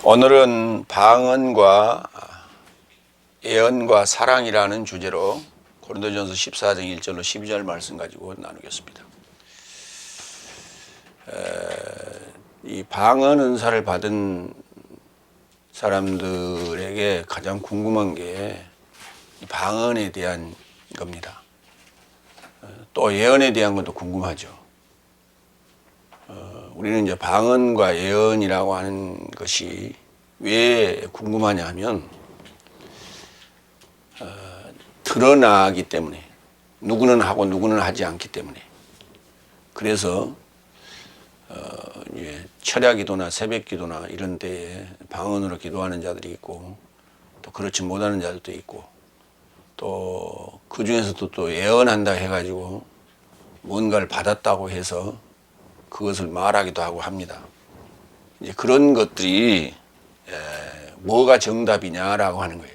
오늘은 방언과 예언과 사랑이라는 주제로 고린도전서 14장 1절로 12절 말씀 가지고 나누겠습니다. 이 방언 은사를 받은 사람들에게 가장 궁금한 게 이 방언에 대한 겁니다. 또 예언에 대한 것도 궁금하죠. 우리는 이제 방언과 예언이라고 하는 것이 왜 궁금하냐 하면 드러나기 때문에, 누구는 하고 누구는 하지 않기 때문에. 그래서 철야 기도나 새벽 기도나 이런 때에 방언으로 기도하는 자들이 있고, 또 그렇지 못하는 자들도 있고, 또 그 중에서도 또 예언한다 해가지고 뭔가를 받았다고 해서 그것을 말하기도 하고 합니다. 이제 그런 것들이 뭐가 정답이냐라고 하는 거예요.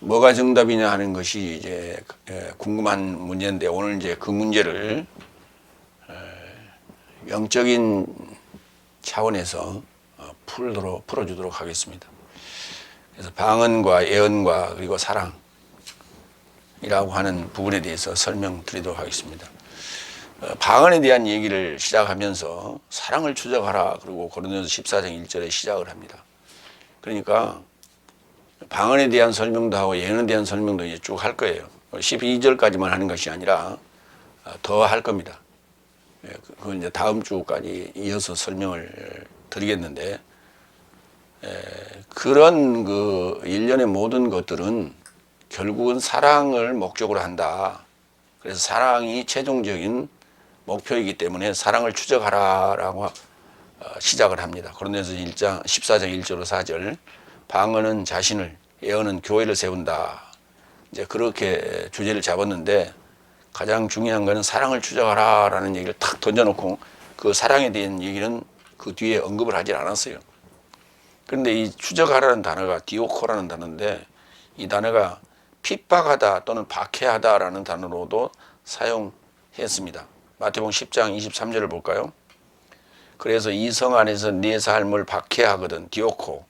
뭐가 정답이냐 하는 것이 이제 궁금한 문제인데, 오늘 이제 그 문제를 영적인 차원에서 풀어주도록 하겠습니다. 그래서 방언과 예언과 그리고 사랑이라고 하는 부분에 대해서 설명드리도록 하겠습니다. 방언에 대한 얘기를 시작하면서 사랑을 추적하라, 그리고 고린도전서 14장 1절에 시작을 합니다. 그러니까 방언에 대한 설명도 하고 예언에 대한 설명도 이제 쭉 할 거예요. 12절까지만 하는 것이 아니라 더 할 겁니다. 그건 이제 다음 주까지 이어서 설명을 드리겠는데, 그런 그 일련의 모든 것들은 결국은 사랑을 목적으로 한다. 그래서 사랑이 최종적인 목표이기 때문에 사랑을 추적하라라고 시작을 합니다. 고린도전서 14장 1절로 4절. 방언은 자신을, 예언은 교회를 세운다. 이제 그렇게 주제를 잡았는데, 가장 중요한 것은 사랑을 추적하라라는 얘기를 탁 던져놓고 그 사랑에 대한 얘기는 그 뒤에 언급을 하질 않았어요. 그런데 이 추적하라는 단어가 디오코라는 단어인데, 이 단어가 핍박하다 또는 박해하다라는 단어로도 사용했습니다. 마태복음 10장 23절을 볼까요? 그래서 이 성 안에서 네 삶을 박해하거든, 디오코.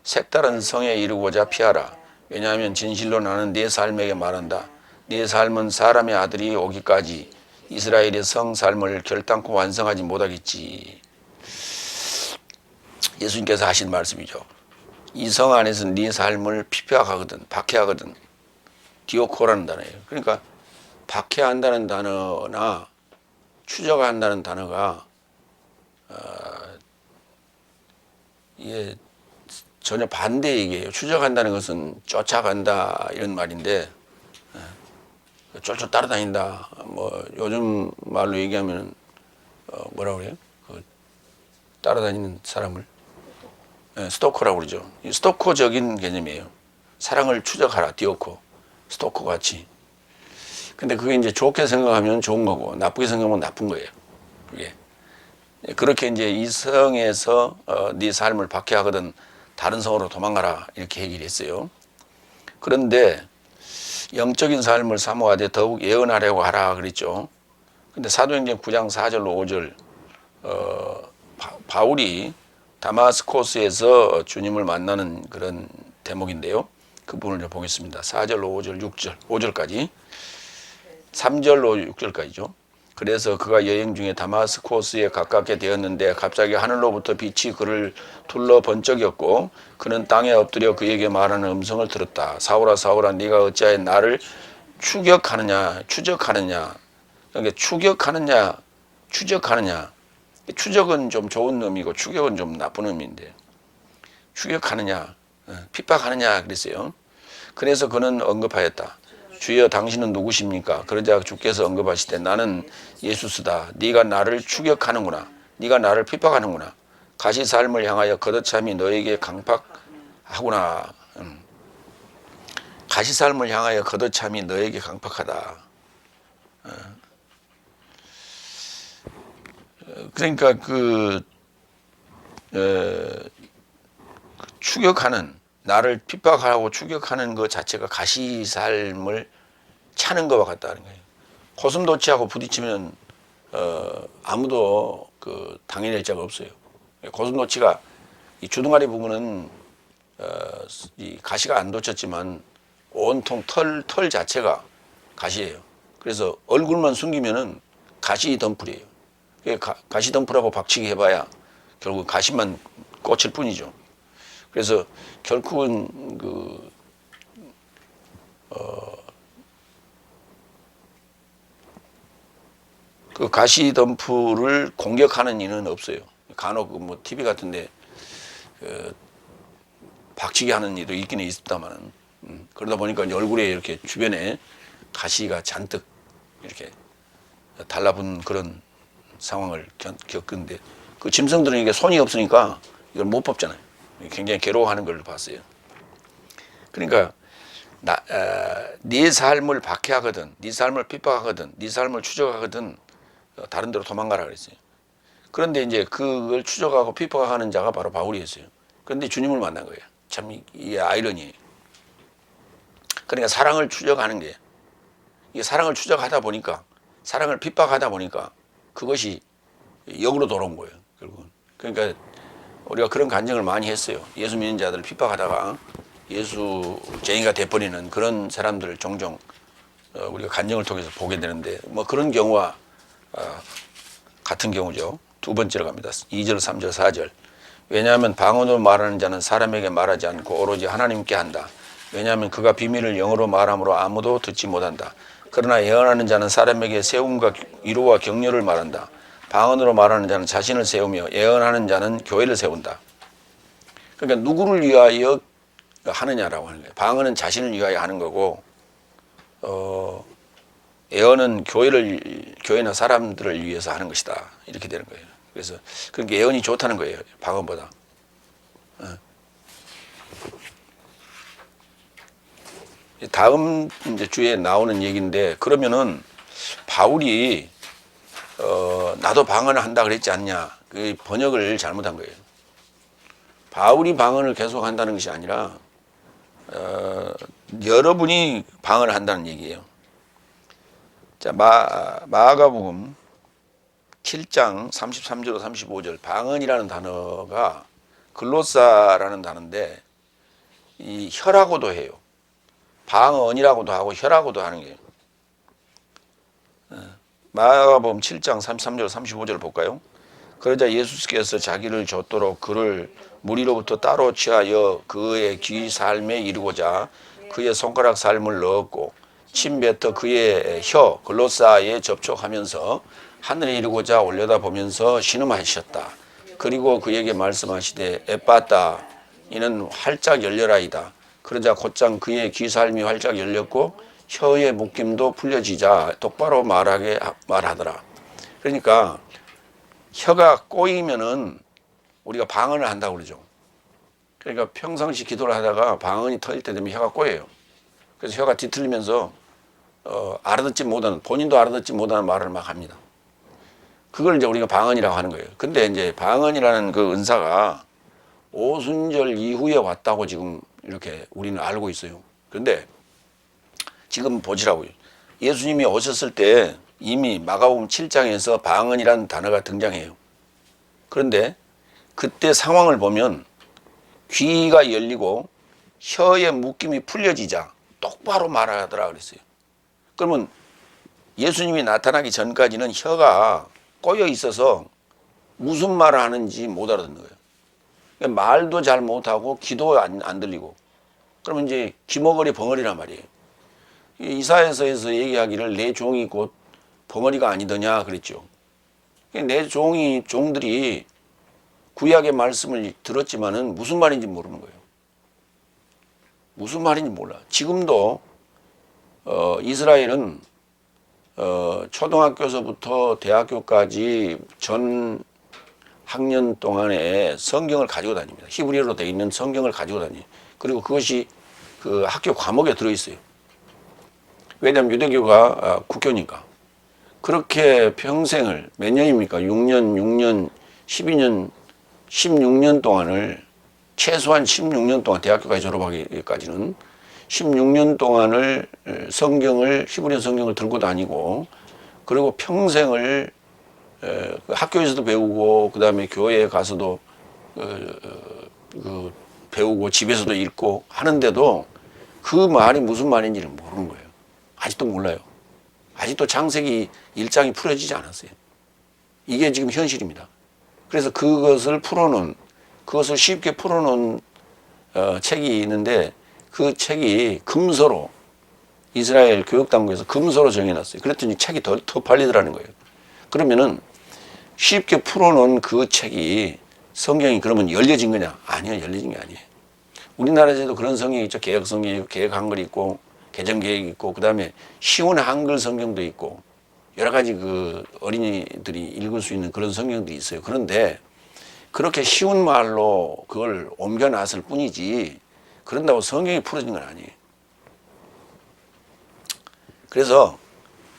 색다른 성에 이르고자 피하라. 왜냐하면 진실로 나는 네 삶에게 말한다. 네 삶은 사람의 아들이 오기까지 이스라엘의 성 삶을 결단코 완성하지 못하겠지. 예수님께서 하신 말씀이죠. 이 성 안에서 네 삶을 핍박하거든, 박해하거든. 디오코라는 단어예요. 그러니까 박해한다는 단어나 추적한다는 단어가 이게 전혀 반대 얘기예요. 추적한다는 것은 쫓아간다 이런 말인데, 쫄쫄 따라다닌다. 뭐 요즘 말로 얘기하면 뭐라고 그래요? 그 따라다니는 사람을 스토커라고 그러죠. 스토커적인 개념이에요. 사랑을 추적하라, 디오코. 스토커 같이. 근데 그게 이제 좋게 생각하면 좋은 거고, 나쁘게 생각하면 나쁜 거예요. 그게. 그렇게 이제 이 성에서 네 삶을 박해하거든 다른 성으로 도망가라, 이렇게 얘기를 했어요. 그런데 영적인 삶을 사모하되 더욱 예언하려고 하라 그랬죠. 근데 사도행전 9장 4절로 5절, 바울이 다마스코스에서 주님을 만나는 그런 대목인데요. 그 부분을 보겠습니다. 4절로 5절, 6절, 5절까지, 3절로 6절까지죠. 그래서 그가 여행 중에 다마스코스에 가깝게 되었는데 갑자기 하늘로부터 빛이 그를 둘러 번쩍였고 그는 땅에 엎드려 그에게 말하는 음성을 들었다. 사울아 사울아 네가 어찌하여 나를 추적하느냐. 그러니까 추적하느냐, 추적은 좀 좋은 의미고 추격은 좀 나쁜 의미인데, 추격하느냐, 핍박하느냐 그랬어요. 그래서 그는 언급하였다. 주여 당신은 누구십니까? 그러자 주께서 언급하실 때 나는 예수스다. 네가 나를 추격하는구나. 네가 나를 핍박하는구나. 가시 삶을 향하여 걷어참이 너에게 강팍하구나. 가시 삶을 향하여 걷어참이 너에게 강팍하다. 그러니까 추격하는, 나를 핍박하고 추격하는 것 자체가 가시 삶을 차는 것과 같다는 거예요. 고슴도치하고 부딪히면 아무도 그 당해낼 자가 없어요. 고슴도치가 이 주둥아리 부분은 이 가시가 안 돋쳤지만 온통 털 자체가 가시예요. 그래서 얼굴만 숨기면은 가시 덤불이에요. 가시 덤불하고 박치기 해봐야 결국 가시만 꽂힐 뿐이죠. 그래서 결국은 그 가시 덤불을 공격하는 이는 없어요. 간혹 뭐 TV 같은데 박치기 하는 일도 있기는 있습니다만 그러다 보니까 얼굴에 이렇게 주변에 가시가 잔뜩 이렇게 달라붙는 그런 상황을 겪는데 그 짐승들은 이게 손이 없으니까 이걸 못 뽑잖아요. 굉장히 괴로워하는 걸 봤어요. 그러니까 네 삶을 박해하거든, 네 삶을 핍박하거든, 네 삶을 추적하거든 다른 데로 도망가라 그랬어요. 그런데 이제 그걸 추적하고 핍박하는 자가 바로 바울이었어요. 그런데 주님을 만난 거예요. 참 이 아이러니예요. 그러니까 사랑을 추적하는 게 이게 사랑을 추적하다 보니까 사랑을 핍박하다 보니까 그것이 역으로 돌아온 거예요. 결국은. 그러니까 우리가 그런 간증을 많이 했어요. 예수 믿는 자들을 핍박하다가 예수쟁이가 돼버리는 그런 사람들을 종종 우리가 간증을 통해서 보게 되는데 뭐 그런 경우와 같은 경우죠. 두 번째로 갑니다. 2절, 3절, 4절. 왜냐하면 방언으로 말하는 자는 사람에게 말하지 않고 오로지 하나님께 한다. 왜냐하면 그가 비밀을 영어로 말함으로 아무도 듣지 못한다. 그러나 예언하는 자는 사람에게 세움과 위로와 격려를 말한다. 방언으로 말하는 자는 자신을 세우며 예언하는 자는 교회를 세운다. 그러니까 누구를 위하여 하느냐라고 하는 거예요. 방언은 자신을 위하여 하는 거고 예언은 교회나 사람들을 위해서 하는 것이다. 이렇게 되는 거예요. 그래서 그러니까 예언이 좋다는 거예요. 방언보다. 다음 이제 주에 나오는 얘기인데 그러면은 바울이 나도 방언을 한다 그랬지 않냐? 그 번역을 잘못한 거예요. 바울이 방언을 계속 한다는 것이 아니라 여러분이 방언을 한다는 얘기예요. 자, 마가복음 7장 33절 35절 방언이라는 단어가 글로사라는 단어인데 이 혀라고도 해요. 방언이라고도 하고 혀라고도 하는 거예요. 마가복음 7장 33절 35절 볼까요? 그러자 예수께서 자기를 좇도록 그를 무리로부터 따로 취하여 그의 귀 삶에 이르고자 그의 손가락 삶을 넣었고 침 뱉어 그의 혀 글로사에 접촉하면서 하늘에 이르고자 올려다보면서 신음하셨다. 그리고 그에게 말씀하시되 에빠따 이는 활짝 열려라이다. 그러자 곧장 그의 귀 삶이 활짝 열렸고 혀의 묶임도 풀려지자 똑바로 말하더라. 그러니까 혀가 꼬이면은 우리가 방언을 한다고 그러죠. 그러니까 평상시 기도를 하다가 방언이 터질 때 되면 혀가 꼬여요. 그래서 혀가 뒤틀리면서 알아듣지 못하는, 본인도 알아듣지 못하는 말을 막 합니다. 그걸 이제 우리가 방언이라고 하는 거예요. 근데 이제 방언이라는 그 은사가 오순절 이후에 왔다고 지금 이렇게 우리는 알고 있어요. 그런데 지금 보시라고요. 예수님이 오셨을 때 이미 마가복음 7장에서 방언이라는 단어가 등장해요. 그런데 그때 상황을 보면 귀가 열리고 혀의 묶임이 풀려지자 똑바로 말하더라 그랬어요. 그러면 예수님이 나타나기 전까지는 혀가 꼬여 있어서 무슨 말을 하는지 못 알아듣는 거예요. 그러니까 말도 잘 못하고 귀도 안 들리고 그러면 이제 귀머거리 벙어리란 말이에요. 이사야서에서 얘기하기를 내 종이 곧 벙어리가 아니더냐 그랬죠. 내 종들이 구약의 말씀을 들었지만은 무슨 말인지 모르는 거예요. 무슨 말인지 몰라. 지금도 이스라엘은 초등학교서부터 대학교까지 전 학년 동안에 성경을 가지고 다닙니다. 히브리어로 되어 있는 성경을 가지고 다녀요. 그리고 그것이 그 학교 과목에 들어있어요. 왜냐하면 유대교가 국교니까. 그렇게 평생을 몇 년입니까? 6년, 12년, 16년 동안을 최소한 16년 동안 대학교까지 졸업하기까지는 16년 동안을 성경을 히브리어 성경을 들고 다니고 그리고 평생을 학교에서도 배우고 그다음에 교회에 가서도 배우고 집에서도 읽고 하는데도 그 말이 무슨 말인지를 모르는 거예요. 아직도 몰라요. 아직도 창세기 1장이 풀어지지 않았어요. 이게 지금 현실입니다. 그래서 그것을 쉽게 풀어놓은 책이 있는데 그 책이 금서로 이스라엘 교육당국에서 금서로 정해놨어요. 그랬더니 책이 더 팔리더라는 거예요. 그러면은 쉽게 풀어놓은 그 책이 성경이 그러면 열려진 거냐? 아니요, 열려진 게 아니에요. 우리나라에도 그런 성경이 있죠. 개혁 성경, 개혁 한글 있고, 개정 개혁 있고, 그 다음에 쉬운 한글 성경도 있고, 여러 가지 그 어린이들이 읽을 수 있는 그런 성경도 있어요. 그런데 그렇게 쉬운 말로 그걸 옮겨놨을 뿐이지, 그런다고 성경이 풀어진 건 아니에요. 그래서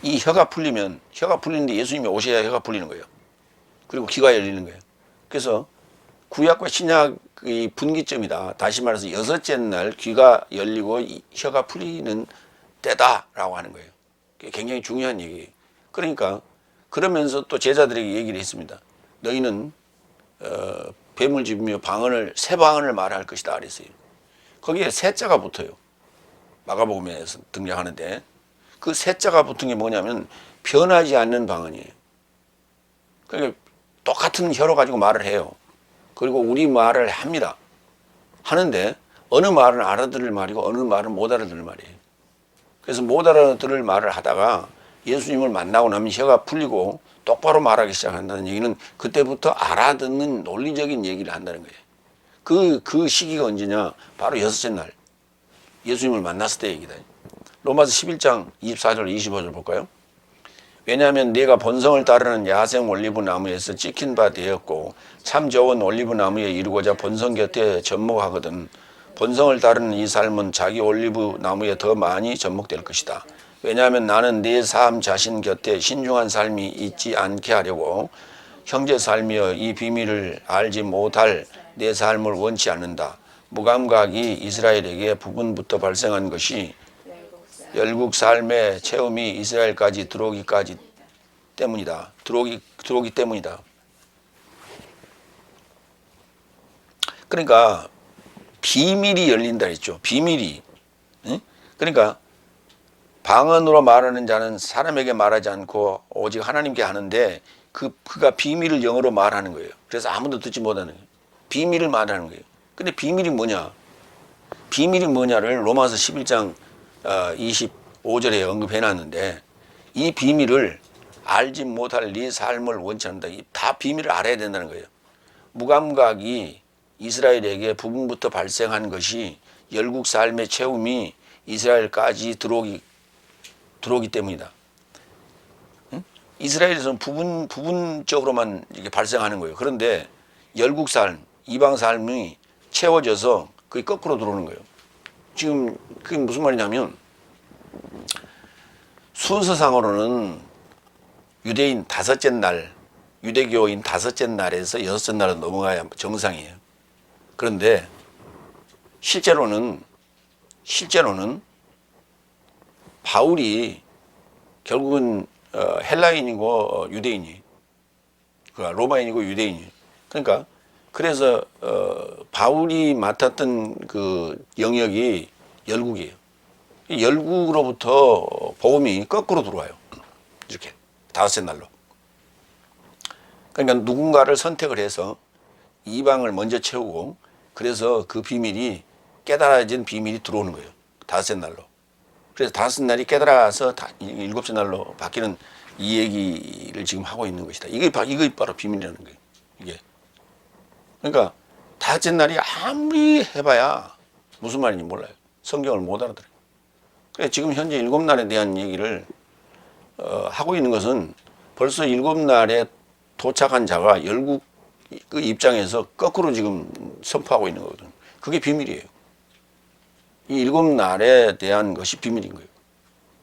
이 혀가 풀리는데 예수님이 오셔야 혀가 풀리는 거예요. 그리고 귀가 열리는 거예요. 그래서 구약과 신약의 분기점이다. 다시 말해서 여섯째 날 귀가 열리고 혀가 풀리는 때다라고 하는 거예요. 굉장히 중요한 얘기예요. 그러니까 그러면서 또 제자들에게 얘기를 했습니다. 너희는 뱀을 집으며 새 방언을 말할 것이다 그랬어요. 거기에 새자가 붙어요. 마가복음에서 등장하는데 그 새자가 붙은 게 뭐냐면 변하지 않는 방언이에요. 그러니까 똑같은 혀로 가지고 말을 해요. 그리고 우리 말을 합니다. 하는데 어느 말은 알아들을 말이고 어느 말은 못 알아들을 말이에요. 그래서 못 알아들을 말을 하다가 예수님을 만나고 나면 혀가 풀리고 똑바로 말하기 시작한다는 얘기는 그때부터 알아듣는 논리적인 얘기를 한다는 거예요. 그 시기가 언제냐? 바로 여섯째 날 예수님을 만났을 때 얘기다. 로마서 11장 24절 25절 볼까요? 왜냐하면 내가 본성을 따르는 야생 올리브 나무에서 찍힌 바 되었고 참 좋은 올리브 나무에 이르고자 본성 곁에 접목하거든. 본성을 따르는 이 삶은 자기 올리브 나무에 더 많이 접목될 것이다. 왜냐하면 나는 내 삶 자신 곁에 신중한 삶이 있지 않게 하려고 형제 삶이여 이 비밀을 알지 못할 내 삶을 원치 않는다. 무감각이 이스라엘에게 부분부터 발생한 것이 열국 삶의 체험이 이스라엘까지 들어오기 때문이다. 들어오기 때문이다. 그러니까 비밀이 열린다 했죠. 비밀이. 응? 그러니까 방언으로 말하는 자는 사람에게 말하지 않고 오직 하나님께 하는데 그가 비밀을 영어로 말하는 거예요. 그래서 아무도 듣지 못하는 거예요. 비밀을 말하는 거예요. 근데 비밀이 뭐냐? 비밀이 뭐냐를 로마서 11장 25절에 언급해 놨는데 이 비밀을 알지 못할 네 삶을 원치 않는다. 다 비밀을 알아야 된다는 거예요. 무감각이 이스라엘에게 부분부터 발생한 것이 열국 삶의 체험이 이스라엘까지 들어오기 때문이다. 응? 이스라엘에서는 부분적으로만 이렇게 발생하는 거예요. 그런데 열국 삶, 이방 삶이 채워져서 그게 거꾸로 들어오는 거예요. 지금 그게 무슨 말이냐면 순서상으로는 유대인 다섯째 날, 유대교인 다섯째 날에서 여섯째 날로 넘어가야 정상이에요. 그런데 실제로는 바울이 결국은 헬라인이고 유대인이, 로마인이고 유대인이. 그러니까 그래서 바울이 맡았던 그 영역이 열국이에요. 열국으로부터 복음이 거꾸로 들어와요. 이렇게 다섯째 날로. 그러니까 누군가를 선택을 해서 이방을 먼저 채우고 그래서 그 비밀이 깨달아진 비밀이 들어오는 거예요. 다섯째 날로. 그래서 다섯 날이 깨달아서 일곱째 날로 바뀌는 이 얘기를 지금 하고 있는 것이다. 이게 바로 비밀이라는 거예요. 이게. 그러니까 다섯째 날이 아무리 해봐야 무슨 말인지 몰라요. 성경을 못 알아들어요. 그래서 지금 현재 일곱 날에 대한 얘기를 하고 있는 것은 벌써 일곱 날에 도착한 자가 열국 그 입장에서 거꾸로 지금 선포하고 있는 거거든요. 그게 비밀이에요. 이 일곱 날에 대한 것이 비밀인 거예요.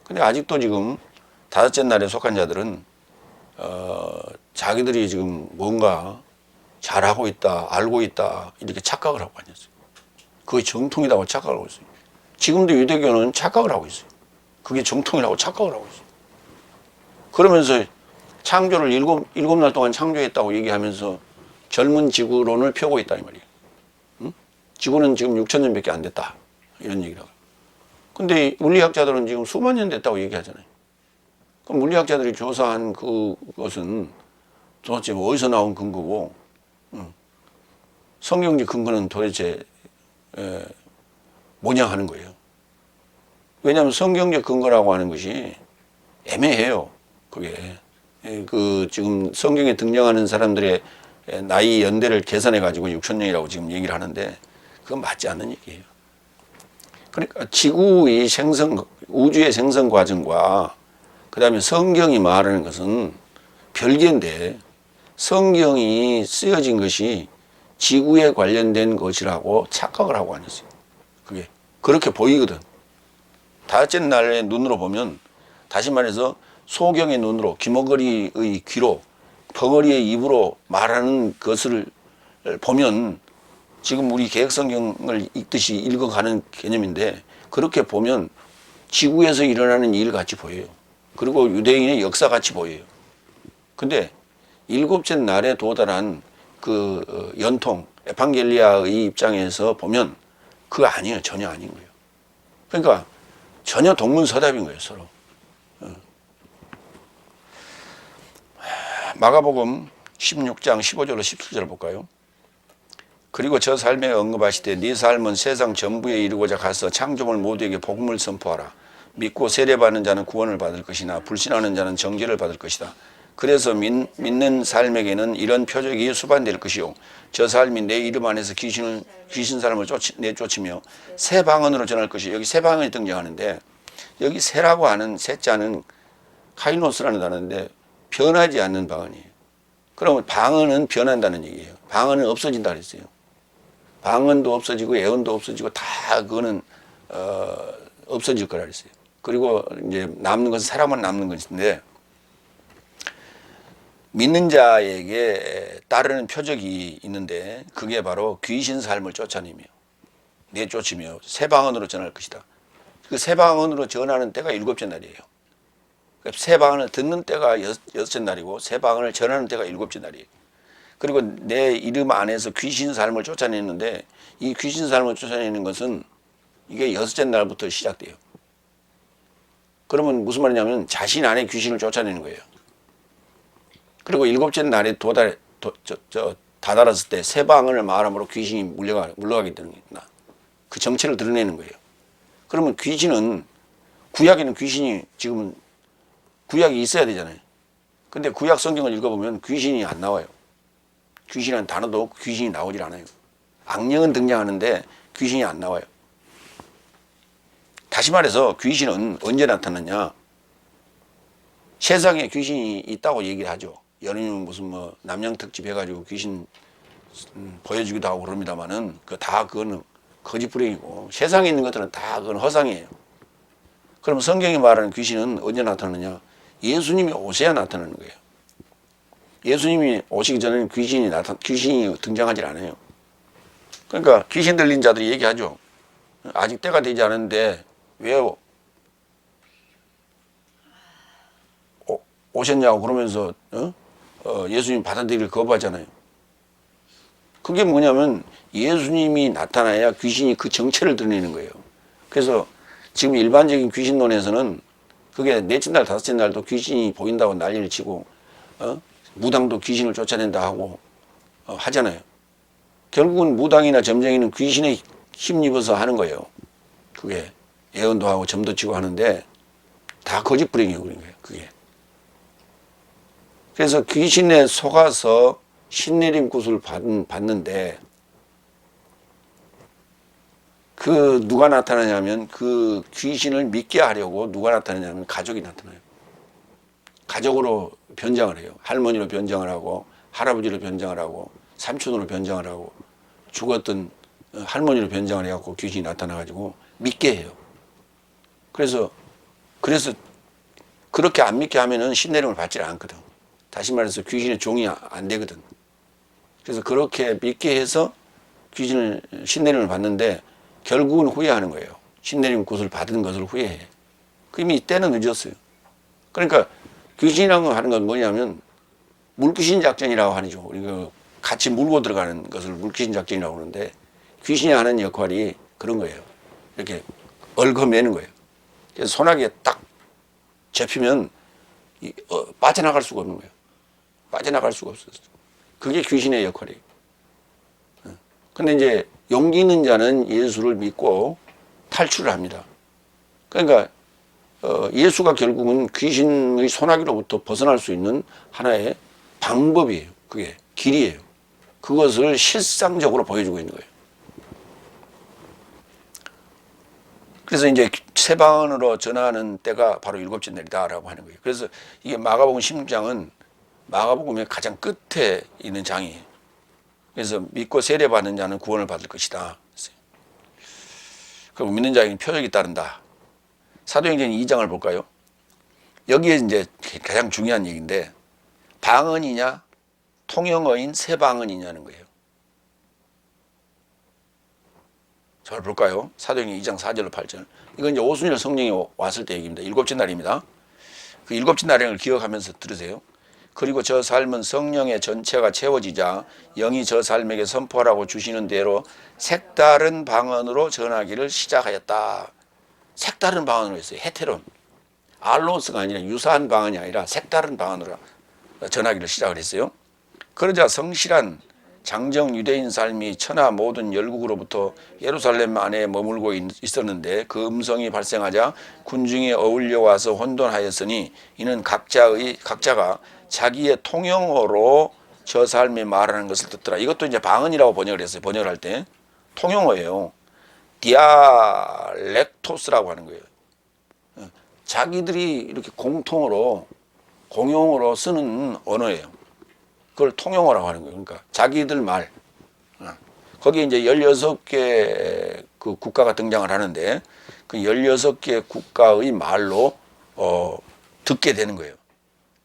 근데 아직도 지금 다섯째 날에 속한 자들은 자기들이 지금 뭔가 잘하고 있다, 알고 있다 이렇게 착각을 하고 다녔어요. 그게 정통이라고 착각을 하고 있어요. 지금도 유대교는 착각을 하고 있어요. 그게 정통이라고 착각을 하고 있어요. 그러면서 창조를 일곱 날 동안 창조했다고 얘기하면서 젊은 지구론을 펴고 있다 이 말이에요. 응? 지구는 지금 6천 년밖에 안 됐다 이런 얘기라고. 근데 물리학자들은 지금 수만 년 됐다고 얘기하잖아요. 그럼 물리학자들이 조사한 그것은 도대체 어디서 나온 근거고, 성경적 근거는 도대체 뭐냐 하는 거예요. 왜냐하면 성경적 근거라고 하는 것이 애매해요. 그게 지금 성경에 등장하는 사람들의 나이 연대를 계산해 가지고 6천 년이라고 지금 얘기를 하는데 그건 맞지 않는 얘기예요. 그러니까 지구의 생성, 우주의 생성 과정과 그 다음에 성경이 말하는 것은 별개인데 성경이 쓰여진 것이 지구에 관련된 것이라고 착각을 하고 앉았어요. 그게 그렇게 보이거든. 다섯째 날의 눈으로 보면, 다시 말해서 소경의 눈으로, 귀머거리의 귀로, 벙어리의 입으로 말하는 것을 보면 지금 우리 개혁성경을 읽듯이 읽어가는 개념인데, 그렇게 보면 지구에서 일어나는 일 같이 보여요. 그리고 유대인의 역사 같이 보여요. 근데 일곱째 날에 도달한 그 연통, 에판겔리아의 입장에서 보면 그거 아니에요. 전혀 아닌 거예요. 그러니까 전혀 동문서답인 거예요, 서로. 마가복음 16장 15절로 17절 볼까요? 그리고 저 삶에 언급하시되 네 삶은 세상 전부에 이루고자 가서 창조물 모두에게 복음을 선포하라. 믿고 세례받는 자는 구원을 받을 것이나 불신하는 자는 정죄를 받을 것이다. 그래서 믿는 삶에게는 이런 표적이 수반될 것이요, 저 삶이 내 이름 안에서 귀신 사람을 내쫓으며 새 방언으로 전할 것이요. 여기 새 방언이 등장하는데, 여기 새라고 하는 새자는 카이노스라는 단어인데 변하지 않는 방언이에요. 그러면 방언은 변한다는 얘기예요. 방언은 없어진다 그랬어요. 방언도 없어지고 예언도 없어지고 다 그거는 없어질 거라 그랬어요. 그리고 이제 남는 것은 사람만 남는 것인데, 믿는 자에게 따르는 표적이 있는데 그게 바로 귀신 삶을 쫓아내며 내쫓으며 새 방언으로 전할 것이다. 그 새 방언으로 전하는 때가 일곱째 날이에요. 새 방언을 듣는 때가 여섯째 날이고 새 방언을 전하는 때가 일곱째 날이에요. 그리고 내 이름 안에서 귀신 삶을 쫓아내는데, 이 귀신 삶을 쫓아내는 것은 이게 여섯째 날부터 시작돼요. 그러면 무슨 말이냐면 자신 안에 귀신을 쫓아내는 거예요. 그리고 일곱째 날에 다다랐을 때 새 방언을 말함으로 귀신이 물러가게 되는 거다. 그 정체를 드러내는 거예요. 그러면 귀신은, 구약에는 귀신이 지금은 구약이 있어야 되잖아요. 근데 구약 성경을 읽어보면 귀신이 안 나와요. 귀신이라는 단어도 없고 귀신이 나오질 않아요. 악령은 등장하는데 귀신이 안 나와요. 다시 말해서 귀신은 언제 나타나냐? 세상에 귀신이 있다고 얘기를 하죠. 연예인 무슨 뭐 남양특집 해가지고 귀신 보여주기도 하고 그럽니다만은 그거는 거짓부렁이고, 세상에 있는 것들은 다 그건 허상이에요. 그럼 성경이 말하는 귀신은 언제 나타나느냐? 예수님이 오셔야 나타나는 거예요. 예수님이 오시기 전에는 귀신이 등장하지 않아요. 그러니까 귀신 들린 자들이 얘기하죠. 아직 때가 되지 않았는데 왜 오셨냐고 그러면서 예수님 받아들이기를 거부하잖아요. 그게 뭐냐면 예수님이 나타나야 귀신이 그 정체를 드러내는 거예요. 그래서 지금 일반적인 귀신론에서는 그게 넷째 날, 다섯째 날도 귀신이 보인다고 난리를 치고, 무당도 귀신을 쫓아낸다 하고 하잖아요. 결국은 무당이나 점쟁이는 귀신에 힘입어서 하는 거예요. 그게 예언도 하고 점도 치고 하는데 다 거짓부렁이고 그런 거예요. 그게. 그래서 귀신에 속아서 신내림 굿을 받는데, 그 누가 나타나냐면 그 귀신을 믿게 하려고 누가 나타나냐면 가족이 나타나요. 가족으로 변장을 해요. 할머니로 변장을 하고 할아버지로 변장을 하고 삼촌으로 변장을 하고 죽었던 할머니로 변장을 해갖고 귀신이 나타나가지고 믿게 해요. 그래서 그렇게 안 믿게 하면은 신내림을 받지 않거든. 다시 말해서 귀신의 종이 안 되거든. 그래서 그렇게 믿게 해서 신내림을 받는데 결국은 후회하는 거예요. 신내림 굿을 받은 것을 후회해. 이미 때는 늦었어요. 그러니까 귀신이라고 하는 건 뭐냐면 물귀신 작전이라고 하죠. 우리가 같이 물고 들어가는 것을 물귀신 작전이라고 하는데 귀신이 하는 역할이 그런 거예요. 이렇게 얽어매는 거예요. 그래서 소나기에 딱 잡히면 빠져나갈 수가 없는 거예요. 빠져나갈 수가 없었어요. 그게 귀신의 역할이에요. 근데 이제 용기 있는 자는 예수를 믿고 탈출을 합니다. 그러니까 예수가 결국은 귀신의 소나기로부터 벗어날 수 있는 하나의 방법이에요. 그게 길이에요. 그것을 실상적으로 보여주고 있는 거예요. 그래서 이제 새 방언으로 전하는 때가 바로 일곱째 날이다라고 하는 거예요. 그래서 이게 마가복음 16장은 마가복음의 가장 끝에 있는 장이에요. 그래서 믿고 세례받는 자는 구원을 받을 것이다. 그리고 믿는 자에게는 표적이 따른다. 사도행전 2장을 볼까요? 여기에 이제 가장 중요한 얘기인데 방언이냐 통영어인 새 방언이냐는 거예요. 잘 볼까요? 사도행전 2장 4절로 8절. 이건 이제 오순절 성령이 왔을 때 얘기입니다. 일곱째 날입니다. 그 일곱째 날을 기억하면서 들으세요. 그리고 저 삶은 성령의 전체가 채워지자 영이 저 삶에게 선포하라고 주시는 대로 색다른 방언으로 전하기를 시작하였다. 색다른 방언으로 했어요. 헤테론. 알로스가 아니라 유사한 방언이 아니라 색다른 방언으로 전하기를 시작을 했어요. 그러자 성실한 장정 유대인 삶이 천하 모든 열국으로부터 예루살렘 안에 머물고 있었는데 그 음성이 발생하자 군중이 어울려 와서 혼돈하였으니 이는 각자가 자기의 통영어로 저 삶이 말하는 것을 듣더라. 이것도 이제 방언이라고 번역을 했어요. 번역을 할 때 통영어예요. 디알렉토스라고 하는 거예요. 자기들이 이렇게 공통으로 공용어로 쓰는 언어예요. 그걸 통용어라고 하는 거예요. 그러니까 자기들 말. 거기에 이제 16개 그 국가가 등장을 하는데 그 16개 국가의 말로 듣게 되는 거예요.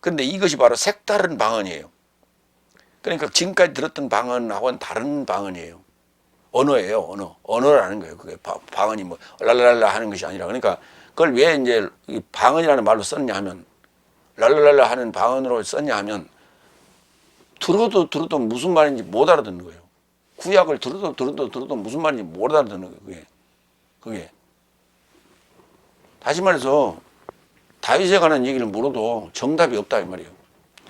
그런데 이것이 바로 색다른 방언이에요. 그러니까 지금까지 들었던 방언하고는 다른 방언이에요. 언어예요, 언어. 언어라는 거예요. 그게 방언이 뭐 랄랄랄라 하는 것이 아니라. 그러니까 그걸 왜 이제 방언이라는 말로 썼냐 하면 랄랄랄라 하는 방언으로 썼냐 하면 들어도 무슨 말인지 못 알아듣는 거예요. 구약을 들어도 무슨 말인지 못 알아듣는 거예요. 그게. 다시 말해서 다윗에 관한 얘기를 물어도 정답이 없다 이 말이에요.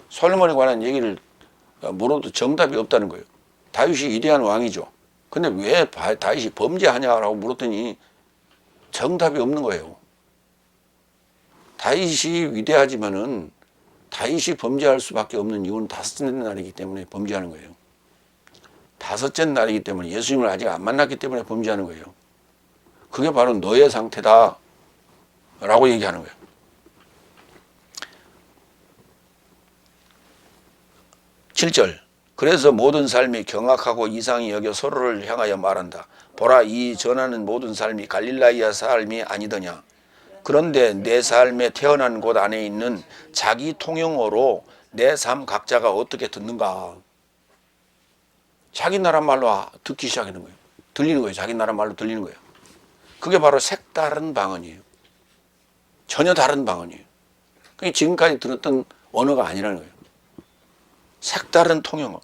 솔로몬에 관한 얘기를 물어도 정답이 없다는 거예요. 다윗이 위대한 왕이죠. 근데 왜 다윗이 범죄하냐라고 물었더니 정답이 없는 거예요. 다윗이 위대하지만은 다윗이 범죄할 수밖에 없는 이유는 다섯째 날이기 때문에 범죄하는 거예요. 다섯째 날이기 때문에 예수님을 아직 안 만났기 때문에 범죄하는 거예요. 그게 바로 너의 상태다 라고 얘기하는 거예요. (7절) 그래서 모든 삶이 경악하고 이상히 여겨 서로를 향하여 말한다. 보라, 이 전하는 모든 삶이 갈릴라야 삶이 아니더냐. 그런데 내 삶에 태어난 곳 안에 있는 자기 통영어로 내 삶 각자가 어떻게 듣는가. 자기 나라 말로 듣기 시작하는 거예요. 들리는 거예요. 자기 나라 말로 들리는 거예요. 그게 바로 색다른 방언이에요. 전혀 다른 방언이에요. 그게 지금까지 들었던 언어가 아니라는 거예요. 색다른 통영어.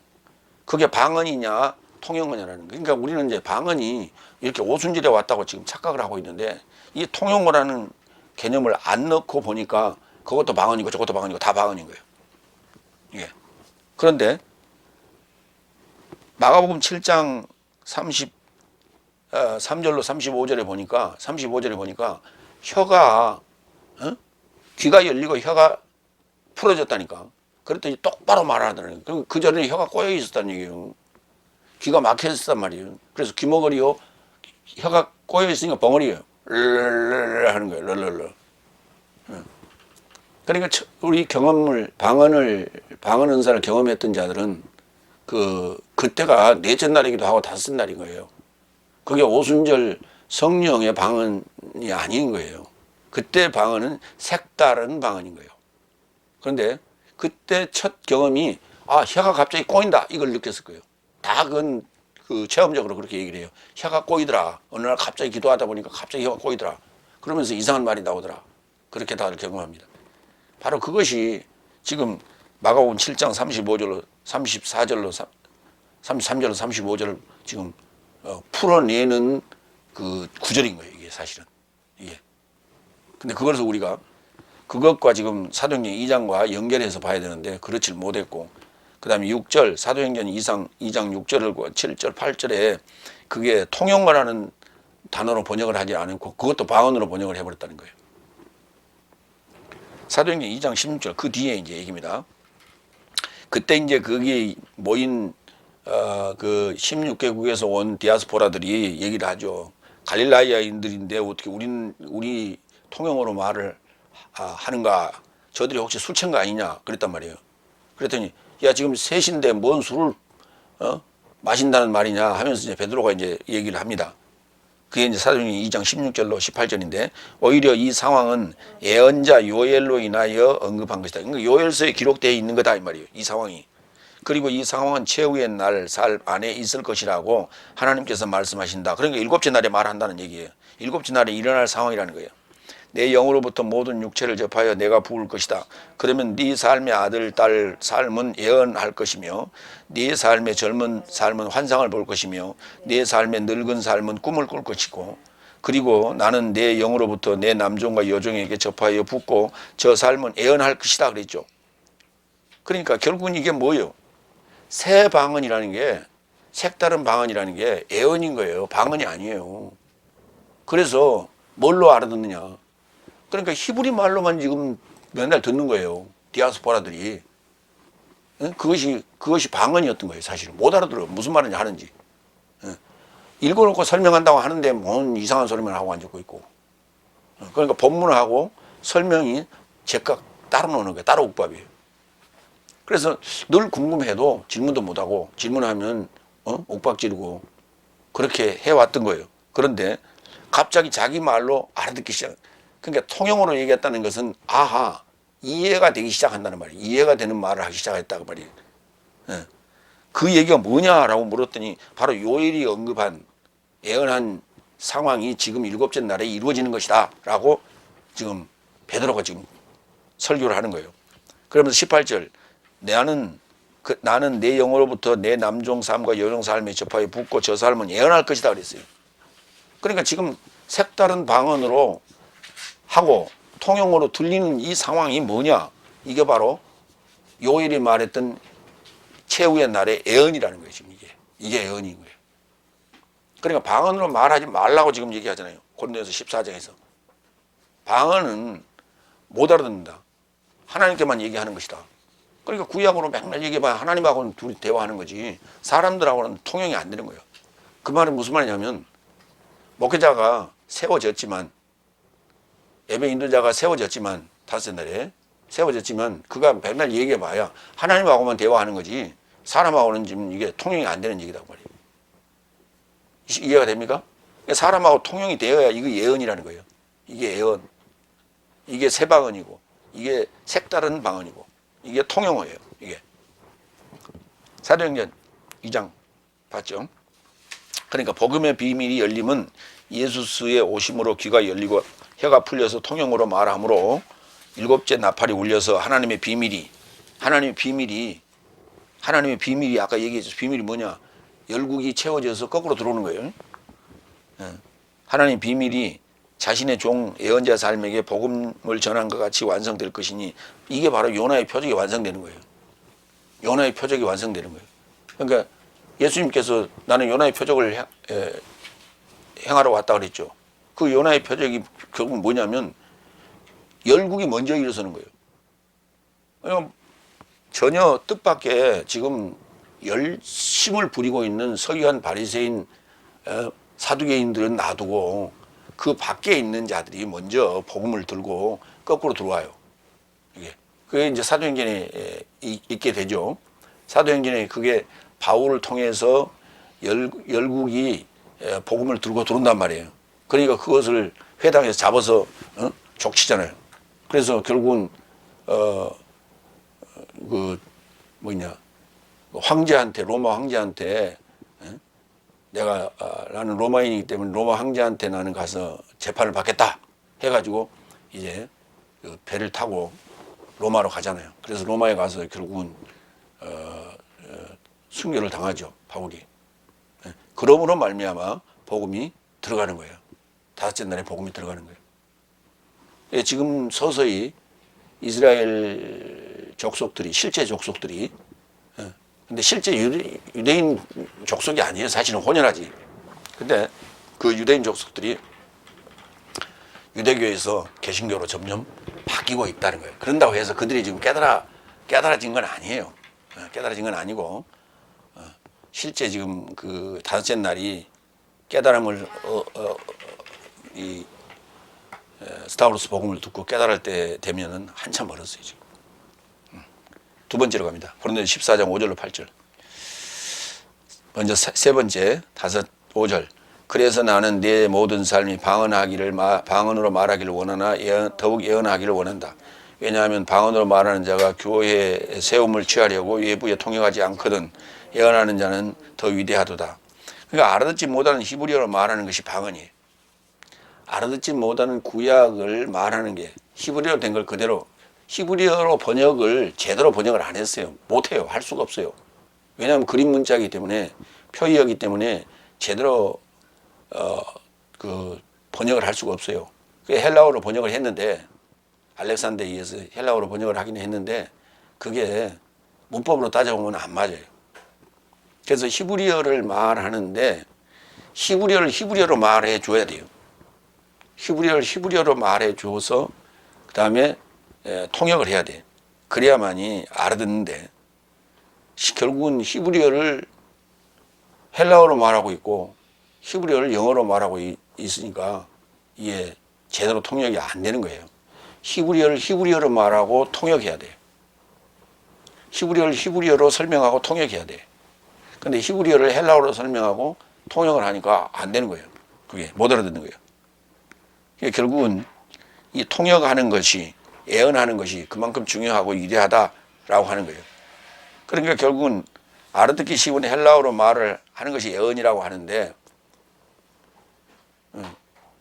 그게 방언이냐 통영어냐라는 거예요. 그러니까 우리는 이제 방언이 이렇게 오순절에 왔다고 지금 착각을 하고 있는데 이 통영어라는 개념을 안 넣고 보니까 그것도 방언이고 저것도 방언이고 다 방언인 거예요. 예. 그런데 마가복음 7장 33절로 35절에 보니까 혀가 귀가 열리고 혀가 풀어졌다니까. 그랬더니 똑바로 말하더라고요. 그리고 그 전에 혀가 꼬여 있었다는 얘기예요. 귀가 막혀 있었단 말이에요. 그래서 귀머거리요. 혀가 꼬여 있으니까 벙어리예요. 르르르 하는 거예요. 르르르. 그러니까 우리 방언 은사를 경험했던 자들은 그때가 넷째 날이기도 하고 다섯째 날인 거예요. 그게 오순절 성령의 방언이 아닌 거예요. 그때 방언은 색다른 방언인 거예요. 그런데 그때 첫 경험이 혀가 갑자기 꼬인다 이걸 느꼈을 거예요. 다 그건 체험적으로 그렇게 얘기를 해요. 혀가 꼬이더라. 어느 날 갑자기 기도하다 보니까 갑자기 혀가 꼬이더라. 그러면서 이상한 말이 나오더라. 그렇게 다들 경험합니다. 바로 그것이 지금 마가복음 7장 35절로 34절로 33절로 35절을 지금 풀어내는 그 구절인 거예요. 이게 사실은. 이게. 근데 그것을 우리가 그것과 지금 사도행전 2장과 연결해서 봐야 되는데 그렇지 못했고, 그 다음에 6절 사도행전 2장 6절과 7절 8절에 그게 통용어라는 단어로 번역을 하지 않고 그것도 방언으로 번역을 해버렸다는 거예요. 사도행전 2장 16절 그 뒤에 이제 얘기입니다. 그때 이제 거기 모인 그 16개국에서 온 디아스포라들이 얘기를 하죠. 갈릴라야인들인데 어떻게 우리 통영어로 말을 하는가? 저들이 혹시 술 취한 거 아니냐? 그랬단 말이에요. 그랬더니 야 지금 셋인데 뭔 술을 마신다는 말이냐 하면서 이제 베드로가 이제 얘기를 합니다. 그게 이제 사도행전 2장 16절로 18절인데 오히려 이 상황은 예언자 요엘로 인하여 언급한 것이다. 그러니까 요엘서에 기록되어 있는 거다 이 말이에요. 이 상황이. 그리고 이 상황은 최후의 날 살 안에 있을 것이라고 하나님께서 말씀하신다. 그러니까 일곱째 날에 말한다는 얘기예요. 일곱째 날에 일어날 상황이라는 거예요. 내 영으로부터 모든 육체를 접하여 내가 부을 것이다. 그러면 네 삶의 아들, 딸 삶은 예언할 것이며 네 삶의 젊은 삶은 환상을 볼 것이며 네 삶의 늙은 삶은 꿈을 꿀 것이고, 그리고 나는 내 영으로부터 내 남종과 여종에게 접하여 붓고 저 삶은 예언할 것이다 그랬죠. 그러니까 결국은 이게 뭐예요? 새 방언이라는 게, 색다른 방언이라는 게 예언인 거예요. 방언이 아니에요. 그래서 뭘로 알아듣느냐? 그러니까 히브리 말로만 지금 맨날 듣는 거예요. 디아스포라들이. 그것이 방언이었던 거예요. 사실은 못 알아들어요. 무슨 말인지 하는지. 읽어놓고 설명한다고 하는데 뭔 이상한 소리만 하고 앉고 있고. 그러니까 법문하고 설명이 제각 따로 노는 거예요. 따로 국밥이에요. 그래서 늘 궁금해도 질문도 못하고 질문하면 옥박지르고 그렇게 해왔던 거예요. 그런데 갑자기 자기 말로 알아듣기 시작. 그러니까 통용어로 얘기했다는 것은 아하 이해가 되기 시작한다는 말이에요. 이해가 되는 말을 하기 시작했다고 말이에요. 그 얘기가 뭐냐라고 물었더니 바로 요엘이 언급한 예언한 상황이 지금 일곱째 날에 이루어지는 것이다 라고 지금 베드로가 지금 설교를 하는 거예요. 그러면서 18절 나는 내 영으로부터 내 남종 삶과 여종 삶에 접하여 붓고 저 삶은 예언할 것이다 그랬어요. 그러니까 지금 색다른 방언으로 하고 통용어로 들리는 이 상황이 뭐냐? 이게 바로 요엘이 말했던 최후의 날의 예언이라는 거예요. 지금 이게 예언인 거예요. 그러니까 방언으로 말하지 말라고 지금 얘기하잖아요. 고린도전서 14장에서 방언은 못 알아듣는다. 하나님께만 얘기하는 것이다. 그러니까 구약으로 맨날 얘기해봐야 하나님하고는 둘이 대화하는 거지 사람들하고는 통용이 안 되는 거예요. 그 말은 무슨 말이냐면 목회자가 세워졌지만, 예배 인도자가 세워졌지만, 다섯 날에 세워졌지만 그가 맨날 얘기해봐야 하나님하고만 대화하는 거지 사람하고는 지금 이게 통용이 안 되는 얘기다 말이에요. 이해가 됩니까? 사람하고 통용이 되어야 이거 예언이라는 거예요. 이게 예언, 이게 새 방언이고 이게 색다른 방언이고 이게 통용어예요. 이게 사도행전 2장 봤죠? 그러니까 복음의 비밀이 열림은 예수스의 오심으로 귀가 열리고 혀가 풀려서 통용으로 말하므로 일곱째 나팔이 울려서 하나님의 비밀이 아까 얘기했죠. 비밀이 뭐냐? 열국이 채워져서 거꾸로 들어오는 거예요. 하나님의 비밀이 자신의 종 예언자 삶에게 복음을 전한 것 같이 완성될 것이니 이게 바로 요나의 표적이 완성되는 거예요. 요나의 표적이 완성되는 거예요. 그러니까 예수님께서 나는 요나의 표적을 행하러 왔다 그랬죠. 그 요나의 표적이 결국 뭐냐면 열국이 먼저 일어서는 거예요. 그러니까 전혀 뜻밖의 지금 열심을 부리고 있는 서기관 바리새인 사두개인들은 놔두고 그 밖에 있는 자들이 먼저 복음을 들고 거꾸로 들어와요. 이게 그게 이제 사도행전에 있게 되죠. 사도행전에 그게 바울을 통해서 열국이 복음을 들고 들어온단 말이에요. 그러니까 그것을 회당에서 잡아서 족치잖아요. 그래서 결국은 황제한테, 로마 황제한테 나는 로마인이기 때문에 로마 황제한테 나는 가서 재판을 받겠다 해가지고 이제 그 배를 타고 로마로 가잖아요. 그래서 로마에 가서 결국은 순교를 당하죠, 바울이. 그러므로 말미암아 복음이 들어가는 거예요. 다섯째 날에 복음이 들어가는 거예요. 지금 서서히 이스라엘 족속들이, 실제 족속들이, 근데 실제 유대인 족속이 아니에요. 사실은 혼혈하지. 근데 그 유대인 족속들이 유대교에서 개신교로 점점 바뀌고 있다는 거예요. 그런다고 해서 그들이 지금 깨달아진 건 아니에요. 깨달아진 건 아니고, 실제 지금 그 다섯째 날이 깨달음을, 스타우로스 복음을 듣고 깨달을 때 되면은 한참 멀었어요, 지금. 두 번째로 갑니다. 고린도서 14장 5절로 8절. 먼저 세 번째, 5절. 그래서 나는 내 모든 삶이 방언으로 말하기를 원하나 더욱 예언하기를 원한다. 왜냐하면 방언으로 말하는 자가 교회의 세움을 취하려고 외부에 통역하지 않거든 예언하는 자는 더 위대하도다. 그러니까 알아듣지 못하는 히브리어로 말하는 것이 방언이에요. 알아듣지 못하는 구약을 말하는 게 히브리어로 된 걸 그대로, 히브리어로 제대로 번역을 안 했어요. 못해요. 할 수가 없어요. 왜냐하면 그림 문자이기 때문에, 표의어이기 때문에 제대로 번역을 할 수가 없어요. 헬라어로 번역을 했는데, 알렉산더에 의해서 헬라어로 번역을 하긴 했는데, 그게 문법으로 따져보면 안 맞아요. 그래서 히브리어를 말하는데, 히브리어를 히브리어로 말해 줘야 돼요. 히브리어를 히브리어로 말해 줘서, 그 다음에 통역을 해야 돼. 그래야만이 알아듣는데, 결국은 히브리어를 헬라어로 말하고 있고, 히브리어를 영어로 말하고 있으니까 이게 제대로 통역이 안 되는 거예요. 히브리어를 히브리어로 말하고 통역해야 돼요. 히브리어를 히브리어로 설명하고 통역해야 돼요. 근데 히브리어를 헬라어로 설명하고 통역을 하니까 안 되는 거예요. 그게 못 알아듣는 거예요. 그러니까 결국은 이 통역하는 것이, 예언하는 것이 그만큼 중요하고 위대하다라고 하는 거예요. 그러니까 결국은 알아듣기 쉬운 헬라어로 말을 하는 것이 예언이라고 하는데,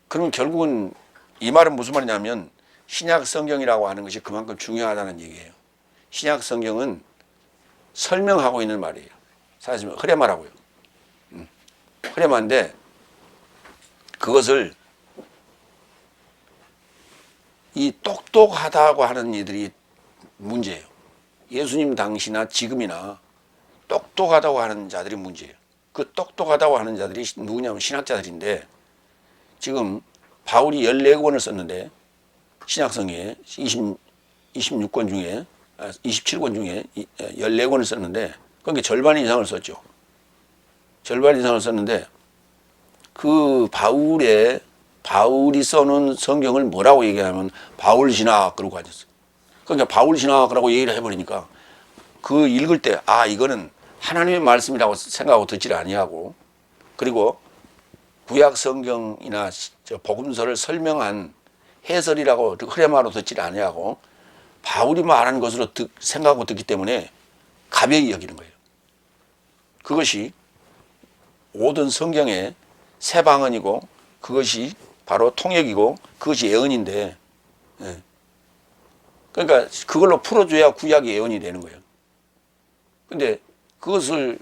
그러면 결국은 이 말은 무슨 말이냐면 신약 성경이라고 하는 것이 그만큼 중요하다는 얘기예요. 신약 성경은 설명하고 있는 말이에요. 사실 흐레마라고요. 흐레마인데 그것을 이 똑똑하다고 하는 이들이 문제예요. 예수님 당시나 지금이나 똑똑하다고 하는 자들이 문제예요. 그 똑똑하다고 하는 자들이 누구냐면 신학자들인데, 지금 바울이 14권을 썼는데 신약성에 27권 중에 14권을 썼는데, 그러니까 절반 이상을 썼죠. 절반 이상을 썼는데, 그 바울이 써놓은 성경을 뭐라고 얘기하면 바울 신학 그러고 앉았어요. 그러니까 바울 신학이라고 얘기를 해버리니까 그 읽을 때 이거는 하나님의 말씀이라고 생각하고 듣지를 아니하고, 그리고 구약 성경이나 복음서를 설명한 해설이라고 흐레마로 듣지를 아니하고 바울이 말하는 것으로 생각하고 듣기 때문에 가벼이 여기는 거예요. 그것이 모든 성경의 새 방언이고, 그것이 바로 통역이고, 그것이 예언인데, 그러니까 그걸로 풀어줘야 구약이 예언이 되는 거예요. 근데 그것을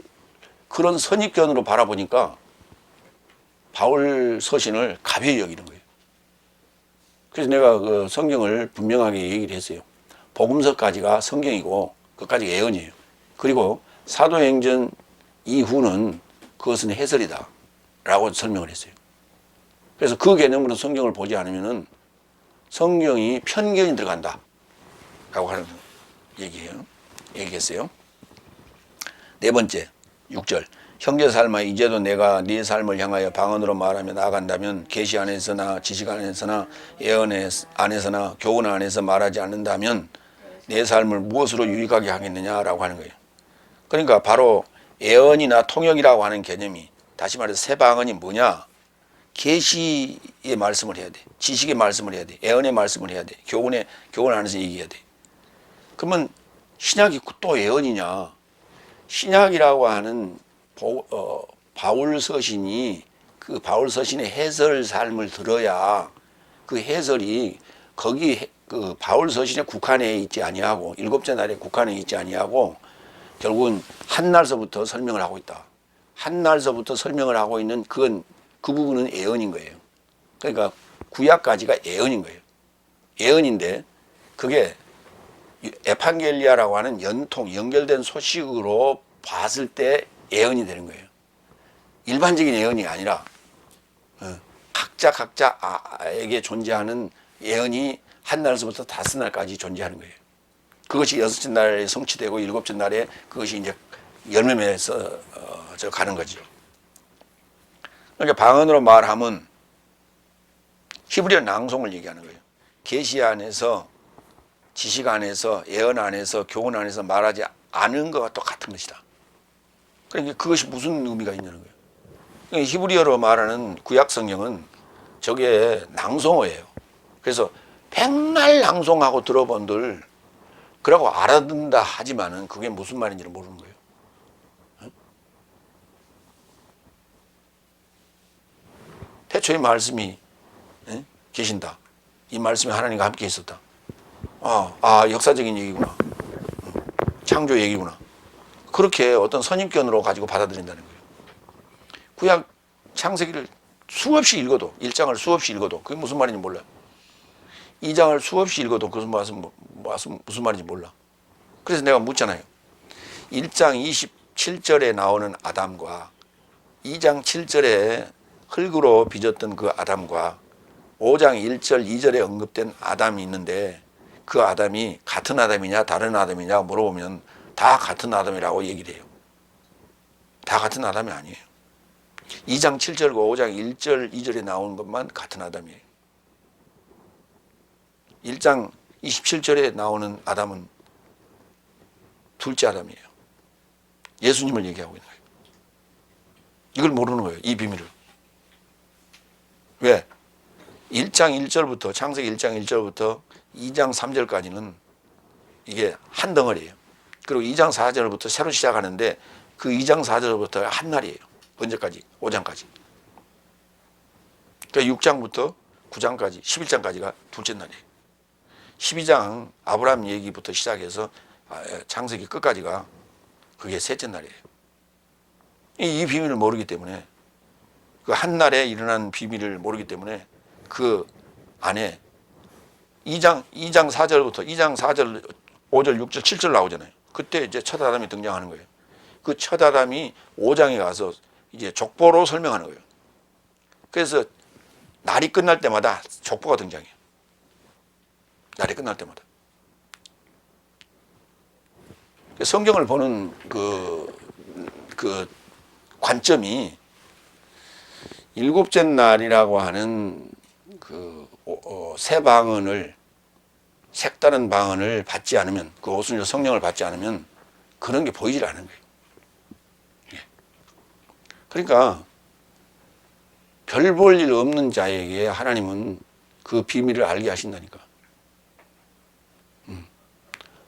그런 선입견으로 바라보니까 바울 서신을 가벼이 여기는 거예요. 그래서 내가 그 성경을 분명하게 얘기를 했어요. 복음서까지가 성경이고 그까지 예언이에요. 그리고 사도행전 이후는 그것은 해설이다 라고 설명을 했어요. 그래서 그 개념으로 성경을 보지 않으면은 성경이 편견이 들어간다 라고 하는 얘기했어요. 네 번째, 6절. 형제 삶아 이제도 내가 네 삶을 향하여 방언으로 말하며 나아간다면 계시 안에서나 지식 안에서나 예언 안에서나 교훈 안에서 말하지 않는다면 내 삶을 무엇으로 유익하게 하겠느냐라고 하는 거예요. 그러니까 바로 예언이나 통역이라고 하는 개념이, 다시 말해서 새 방언이 뭐냐? 계시의 말씀을 해야 돼. 지식의 말씀을 해야 돼. 예언의 말씀을 해야 돼. 교훈 안에서 얘기해야 돼. 그러면 신약이 또 예언이냐? 신약이라고 하는 바울 서신이, 그 바울 서신의 해설 삶을 들어야 그 해설이 거기 그 바울 서신에 국한해 있지 아니하고 일곱째 날에 국한해 있지 아니하고 결국은 한날서부터 설명을 하고 있다. 한날서부터 설명을 하고 있는 그 부분은 예언인 거예요. 그러니까 구약까지가 예언인 거예요. 예언인데 그게 에판겔리아라고 하는 연결된 소식으로 봤을 때 예언이 되는 거예요. 일반적인 예언이 아니라 각자에게 존재하는 예언이 한날서부터 다섯날까지 존재하는 거예요. 그것이 여섯째 날에 성취되고 일곱째 날에 그것이 이제 열매 맺어서 가는 거죠. 그러니까 방언으로 말하면 히브리어 낭송을 얘기하는 거예요. 계시 안에서, 지식 안에서, 예언 안에서, 교훈 안에서 말하지 않은 것과 똑같은 것이다. 그러니까 그것이 무슨 의미가 있냐는 거예요. 그러니까 히브리어로 말하는 구약 성경은 저게 낭송어예요. 그래서 백날 낭송하고 들어본들 그러고 알아듣는다 하지만은 그게 무슨 말인지를 모르는 거예요. 태초에 말씀이 계신다. 이 말씀이 하나님과 함께 있었다. 역사적인 얘기구나. 창조 얘기구나. 그렇게 어떤 선입견으로 가지고 받아들인다는 거예요. 구약 창세기를 수없이 읽어도 1장을 수없이 읽어도 그게 무슨 말인지 몰라요. 2장을 수없이 읽어도 그것은 무슨 말인지 몰라. 그래서 내가 묻잖아요. 1장 27절에 나오는 아담과 2장 7절에 흙으로 빚었던 그 아담과 5장 1절 2절에 언급된 아담이 있는데 그 아담이 같은 아담이냐 다른 아담이냐 물어보면 다 같은 아담이라고 얘기를 해요. 다 같은 아담이 아니에요. 2장 7절과 5장 1절 2절에 나오는 것만 같은 아담이에요. 1장 27절에 나오는 아담은 둘째 아담이에요. 예수님을 얘기하고 있는 거예요. 이걸 모르는 거예요. 이 비밀을. 왜? 1장 1절부터 창세기 1장 1절부터 2장 3절까지는 이게 한 덩어리예요. 그리고 2장 4절부터 새로 시작하는데 그 2장 4절부터 한 날이에요. 언제까지? 5장까지. 그러니까 6장부터 9장까지 11장까지가 둘째 날이에요. 12장 아브라함 얘기부터 시작해서 창세기 끝까지가 그게 셋째 날이에요. 이 비밀을 모르기 때문에 그 한 날에 일어난 비밀을 모르기 때문에 그 안에 2장 4절부터 2장 4절 5절 6절 7절 나오잖아요. 그때 이제 첫 아담이 등장하는 거예요. 그 첫 아담이 5장에 가서 이제 족보로 설명하는 거예요. 그래서 날이 끝날 때마다 족보가 등장해요. 날이 끝날 때마다. 성경을 보는 그 관점이 일곱째 날이라고 하는 새 방언을 색다른 방언을 받지 않으면 그 오순절 성령을 받지 않으면 그런 게 보이질 않은 거예요. 그러니까 별 볼 일 없는 자에게 하나님은 그 비밀을 알게 하신다니까.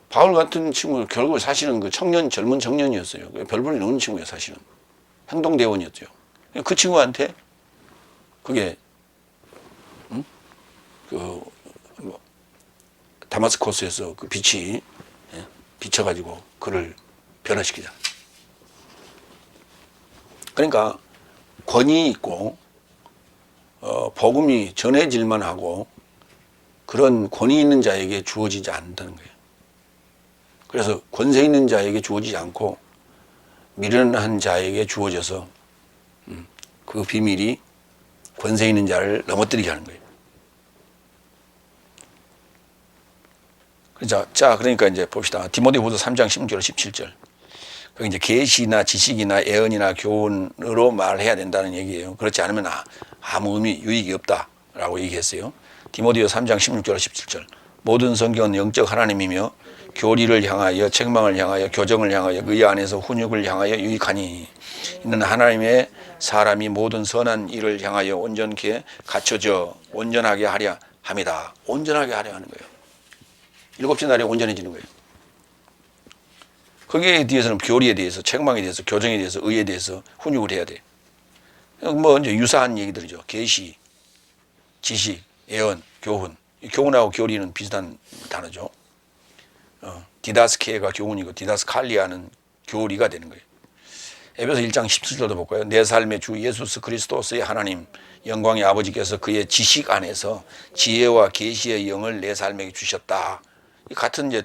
바울 같은 친구는 결국 사실은 그 젊은 청년이었어요. 별 볼 일 없는 친구예요, 사실은. 행동대원이었죠. 그 친구한테 그게 다마스코스에서 그 빛이 비쳐가지고 그를 변화시키자. 그러니까 권위 있고 복음이 전해질만 하고 그런 권위 있는 자에게 주어지지 않는다는 거예요. 그래서 권세 있는 자에게 주어지지 않고 미련한 자에게 주어져서 그 비밀이 권세 있는 자를 넘어뜨리게 하는 거예요. 그러니까 이제 봅시다. 디모데후서 3장 16절 17절. 그 이제 계시나 지식이나 예언이나 교훈으로 말해야 된다는 얘기예요. 그렇지 않으면 아무 의미 유익이 없다라고 얘기했어요. 디모데후서 3장 16절 17절. 모든 성경은 영적 하나님이며 교리를 향하여 책망을 향하여 교정을 향하여 의 안에서 훈육을 향하여 유익하니 이는 하나님의 사람이 모든 선한 일을 향하여 온전케 갖춰져 온전하게 하려 함이다. 온전하게 하려 하는 거예요. 일곱째 날에 온전해지는 거예요. 거기에 대해서는 교리에 대해서 책망에 대해서 교정에 대해서 의에 대해서 훈육을 해야 돼. 뭐 이제 유사한 얘기들이죠. 계시, 지식, 예언, 교훈 교훈하고 교리는 비슷한 단어죠. 디다스케가 교훈이고 디다스칼리아는 교리가 되는 거예요. 에베소 1장 17절도 볼까요? 내 삶의 주 예수 그리스도스의 하나님 영광의 아버지께서 그의 지식 안에서 지혜와 계시의 영을 내 삶에게 주셨다. 같은 이제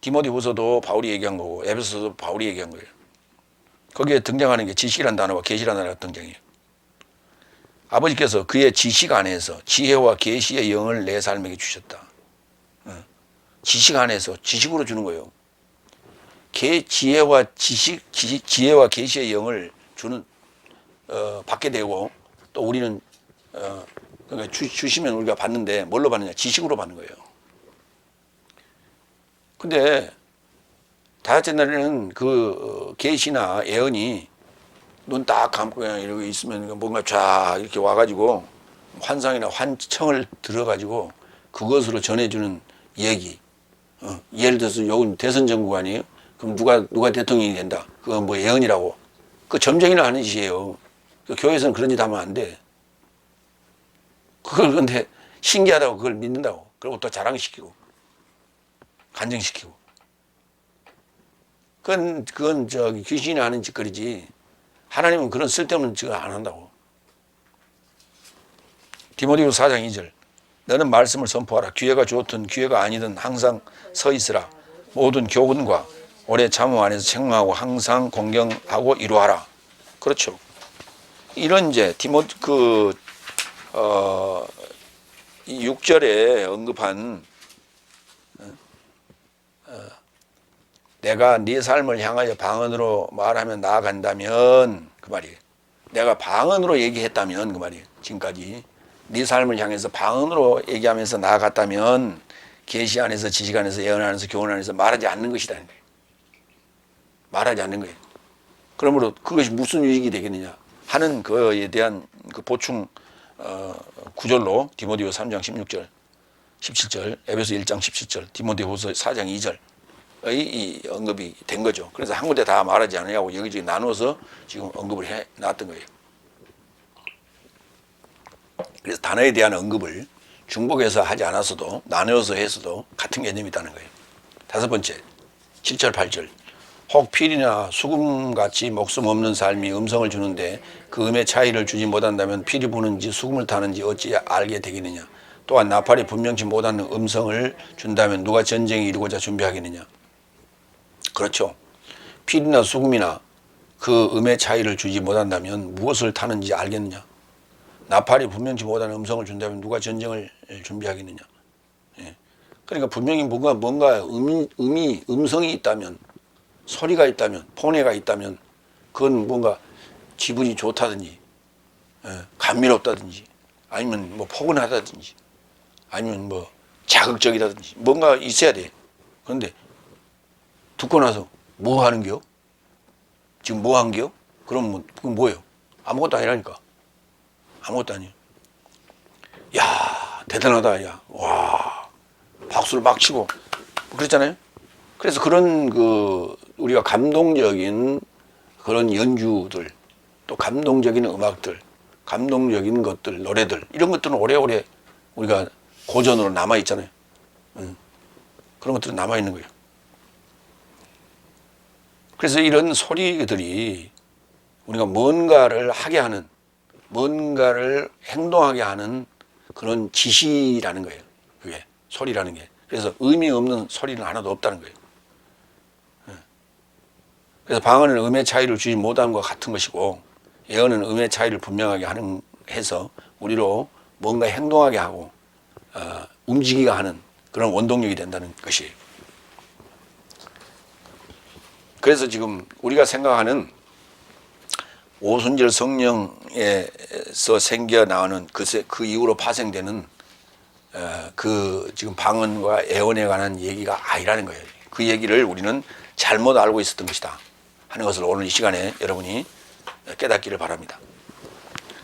디모데후서도 바울이 얘기한 거고 에베소서도 바울이 얘기한 거예요. 거기에 등장하는 게 지식이라는 단어와 계시라는 단어가 등장해요. 아버지께서 그의 지식 안에서 지혜와 계시의 영을 내 삶에게 주셨다. 지식 안에서 지식으로 주는 거예요. 지혜와 지혜와 계시의 영을 받게 되고 또 우리는 그러니까 주시면 우리가 받는데 뭘로 받느냐? 지식으로 받는 거예요. 근데 다섯째 날에는 그 계시나 예언이 눈 딱 감고 그냥 이러고 있으면 뭔가 쫙 이렇게 와가지고 환상이나 환청을 들어가지고 그것으로 전해주는 얘기. 예를 들어서 요건 대선 정국 아니에요? 그럼 누가 대통령이 된다. 그건 뭐 예언이라고. 그 점쟁이나 하는 짓이에요. 교회에서는 그런 짓 하면 안 돼. 그걸 근데 신기하다고 그걸 믿는다고. 그리고 또 자랑시키고 간증시키고. 그건 저기 귀신이 하는 짓거리지. 하나님은 그런 쓸데없는 짓을 안 한다고. 디모데후서 4장 2절. 너는 말씀을 선포하라. 기회가 좋든 기회가 아니든 항상 서 있으라. 모든 교훈과 오래 참음 안에서 책망하고 항상 공경하고 이루하라. 그렇죠. 이런 이제 이 6절에 언급한 내가 네 삶을 향하여 방언으로 말하며 나아간다면 그 말이에요. 내가 방언으로 얘기했다면 그 말이에요. 지금까지 네 삶을 향해서 방언으로 얘기하면서 나아갔다면 계시 안에서 지식 안에서 예언 안에서 교훈 안에서 말하지 않는 것이라는 거예요. 말하지 않는 거예요. 그러므로 그것이 무슨 유익이 되겠느냐 하는 그에 대한 그 보충 구절로 디모데후서 3장 16절, 17절, 에베소 1장 17절, 디모데후서 4장 2절의 이 언급이 된 거죠. 그래서 한 군데 다 말하지 않으냐고 여기저기 나눠서 지금 언급을 해 놨던 거예요. 그래서 단어에 대한 언급을 중복해서 하지 않았어도 나누어서 했어도 같은 개념이 있다는 거예요. 다섯 번째, 7절, 8절. 혹 필이나 수금같이 목숨 없는 삶이 음성을 주는데 그 음의 차이를 주지 못한다면 필이 부는지 수금을 타는지 어찌 알게 되겠느냐. 또한 나팔이 분명치 못하는 음성을 준다면 누가 전쟁에 이루고자 준비하겠느냐. 그렇죠. 필이나 수금이나 그 음의 차이를 주지 못한다면 무엇을 타는지 알겠느냐. 나팔이 분명치 못하는 음성을 준다면 누가 전쟁을 준비하겠느냐. 예. 그러니까 분명히 뭔가 음성이 있다면, 소리가 있다면, 포뇌가 있다면 그건 뭔가 기분이 좋다든지 감미롭다든지 아니면 뭐 포근하다든지 아니면 뭐 자극적이다든지 뭔가 있어야 돼. 그런데 듣고 나서 뭐 하는겨? 지금 뭐 한겨? 그럼 그건 뭐예요? 아무것도 아니라니까. 아무것도 아니에요. 야, 대단하다. 야, 와, 박수를 막 치고 그랬잖아요. 그래서 그런 우리가 감동적인 그런 연주들, 또 감동적인 음악들, 감동적인 것들, 노래들 이런 것들은 오래오래 우리가 고전으로 남아 있잖아요. 그런 것들은 남아 있는 거예요. 그래서 이런 소리들이 우리가 뭔가를 하게 하는, 뭔가를 행동하게 하는 그런 지시라는 거예요. 그게 소리라는 게. 그래서 의미 없는 소리는 하나도 없다는 거예요. 그래서 방언은 음의 차이를 주지 못하는 것과 같은 것이고 예언은 음의 차이를 분명하게 해서 우리로 뭔가 행동하게 하고 움직이게 하는 그런 원동력이 된다는 것이에요. 그래서 지금 우리가 생각하는 오순절 성령에서 생겨나오는 그 이후로 파생되는 지금 방언과 예언에 관한 얘기가 아니라는 거예요. 그 얘기를 우리는 잘못 알고 있었던 것이다 하는 것을 오늘 이 시간에 여러분이 깨닫기를 바랍니다.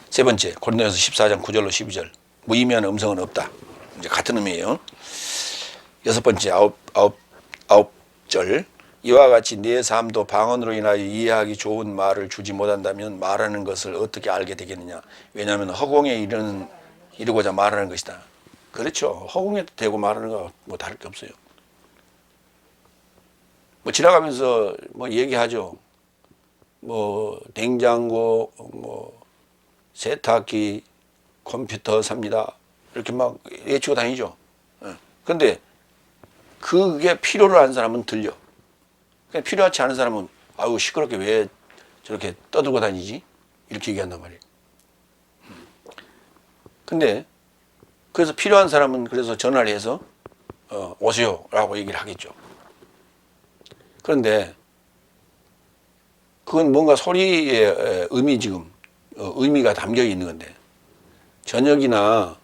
세 번째, 고린도전서 14장 9절로 12절. 무의미한 음성은 없다. 이제 같은 의미예요. 여섯 번째, 아홉 절. 이와 같이 내 삶도 방언으로 인하여 이해하기 좋은 말을 주지 못한다면 말하는 것을 어떻게 알게 되겠느냐. 왜냐하면 허공에 이르고자 말하는 것이다. 그렇죠. 허공에 대고 말하는 거 뭐 다를 게 없어요. 뭐 지나가면서 뭐 얘기하죠. 뭐 냉장고, 뭐 세탁기, 컴퓨터 삽니다. 이렇게 막 외치고 다니죠. 그런데 그게 필요로 하는 사람은 들려. 그냥 필요하지 않은 사람은 아유 시끄럽게 왜 저렇게 떠들고 다니지? 이렇게 얘기한단 말이에요. 근데 그래서 필요한 사람은 그래서 전화를 해서 오세요라고 얘기를 하겠죠. 그런데 그건 뭔가 소리의 의미 지금 의미가 담겨 있는 건데 저녁이나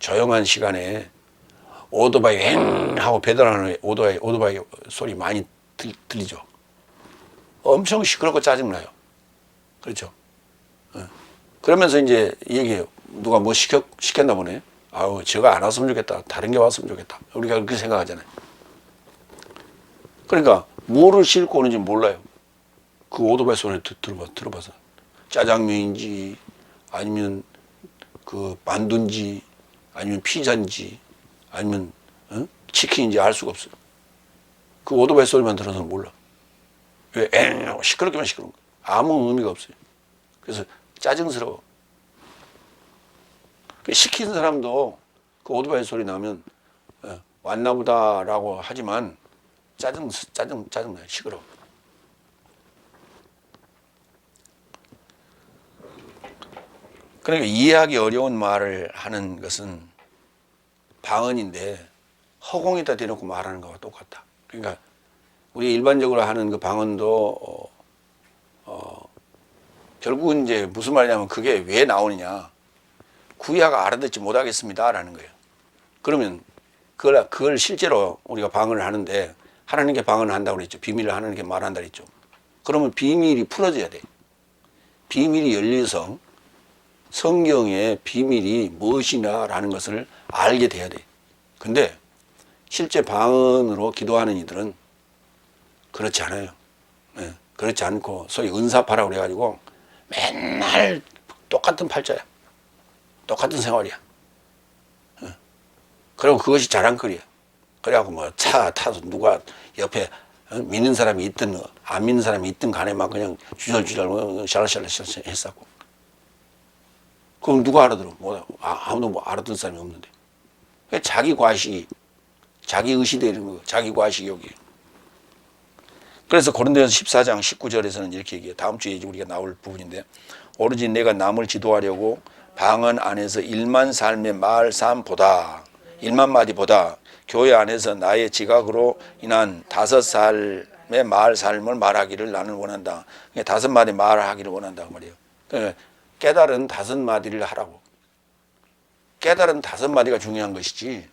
조용한 시간에 오토바이 엥 하고 배달하는 오토바이 소리 많이 들리죠. 엄청 시끄럽고 짜증나요. 그렇죠. 그러면서 이제 얘기해요. 누가 뭐 시켰나 보네. 아우 저가 안 왔으면 좋겠다. 다른 게 왔으면 좋겠다. 우리가 그렇게 생각하잖아요. 그러니까 뭐를 싣고 오는지 몰라요. 그 오토바이 소리를 들어봐서 짜장면인지 아니면 그 만두인지 아니면 피자인지 아니면 치킨인지 알 수가 없어요. 그 오토바이 소리만 들어서는 몰라. 왜 엥 시끄럽게만 시끄러운 거야. 아무 의미가 없어요. 그래서 짜증스러워. 시킨 사람도 그 오토바이 소리 나면 왔나보다라고 하지만 짜증나요. 시끄러워. 그러니까 이해하기 어려운 말을 하는 것은 방언인데 허공에다 대놓고 말하는 거와 똑같다. 그러니까 우리 일반적으로 하는 그 방언도 결국은 이제 무슨 말이냐면 그게 왜 나오느냐. 구야가 알아듣지 못하겠습니다라는 거예요. 그러면 그걸 실제로 우리가 방언을 하는데 하나님께 방언을 한다고 그랬죠. 비밀을 하나님께 말한다 그랬죠. 그러면 비밀이 풀어져야 돼. 비밀이 열려서 성경의 비밀이 무엇이냐라는 것을 알게 돼야 돼. 근데 실제 방언으로 기도하는 이들은 그렇지 않아요. 네, 그렇지 않고 소위 은사파라고 그래가지고 맨날 똑같은 팔자야. 똑같은 생활이야. 그리고 그것이 자랑거리야. 그래갖고 뭐 차 타서 누가 옆에 믿는 사람이 있든 안 믿는 사람이 있든 간에 막 그냥 주절주절 샬라샬라 했었고. 그럼 누가 알아들어? 아무도 뭐 알아듣는 사람이 없는데. 자기 과시, 자기 의시되는 거, 자기 과시 여기. 그래서 고린도전서 14장 19절에서는 이렇게 얘기해요. 다음 주에 우리가 나올 부분인데 오로지 내가 남을 지도하려고 방언 안에서 1만 삶의 말 삶보다 1만 마디보다 교회 안에서 나의 지각으로 인한 5삶의 말 삶을 말하기를 나는 원한다. 5마디 말하기를 원한다 그 말이에요. 그러니까 깨달은 5마디를 하라고. 깨달은 5마디가 중요한 것이지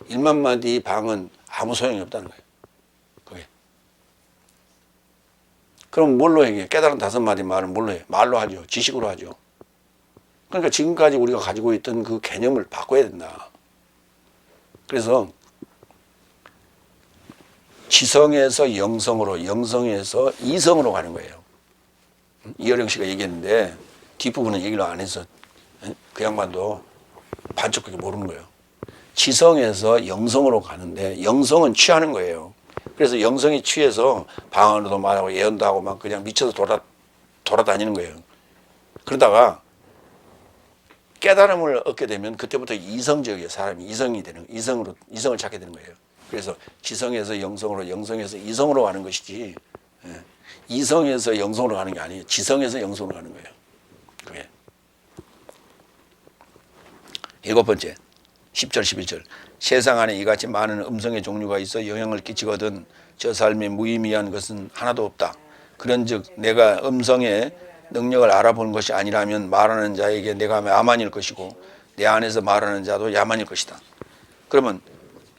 1만 마디 방언 아무 소용이 없다는 거예요. 그게. 그럼 뭘로 얘기해? 깨달은 5마디 말은 뭘로 해? 말로 하죠. 지식으로 하죠. 그러니까 지금까지 우리가 가지고 있던 그 개념을 바꿔야 된다. 그래서 지성에서 영성으로, 영성에서 이성으로 가는 거예요. 이어령 씨가 얘기했는데 뒷부분은 얘기를 안 해서 그 양반도 반쪽밖에 모르는 거예요. 지성에서 영성으로 가는데 영성은 취하는 거예요. 그래서 영성이 취해서 방언도 말하고 예언도 하고 막 그냥 미쳐서 돌아다니는 거예요. 그러다가 깨달음을 얻게 되면 그때부터 이성적이에요. 사람이 이성을 찾게 되는 거예요. 그래서 지성에서 영성으로, 영성에서 이성으로 가는 것이지, 이성에서 영성으로 가는 게 아니에요. 지성에서 영성으로 가는 거예요. 그게. 7번째, 10절, 11절. 세상 안에 이같이 많은 음성의 종류가 있어 영향을 끼치거든 저 삶이 무의미한 것은 하나도 없다. 그런즉 내가 음성의 능력을 알아보는 것이 아니라면 말하는 자에게 내가 야만일 것이고 내 안에서 말하는 자도 야만일 것이다. 그러면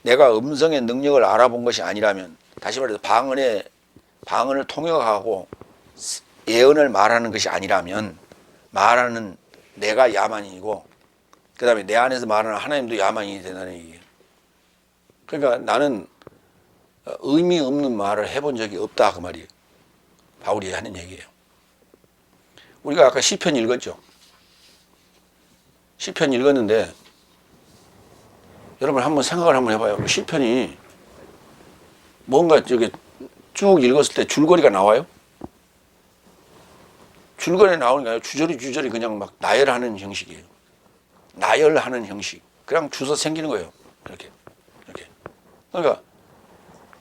내가 음성의 능력을 알아본 것이 아니라면 다시 말해서 방언을 통역하고 예언을 말하는 것이 아니라면 말하는 내가 야만이고 그 다음에 내 안에서 말하는 하나님도 야만이 된다는 얘기예요. 그러니까 나는 의미 없는 말을 해본 적이 없다 그 말이에요. 바울이 하는 얘기예요. 우리가 아까 시편 읽었죠. 시편 읽었는데 여러분 한번 생각을 한번 해봐요. 시편이 뭔가 저기 쭉 읽었을 때 줄거리가 나와요? 줄거리 나오니까 주저리 그냥 막 나열하는 형식이에요. 나열하는 형식. 그냥 주서 생기는 거예요. 이렇게. 그러니까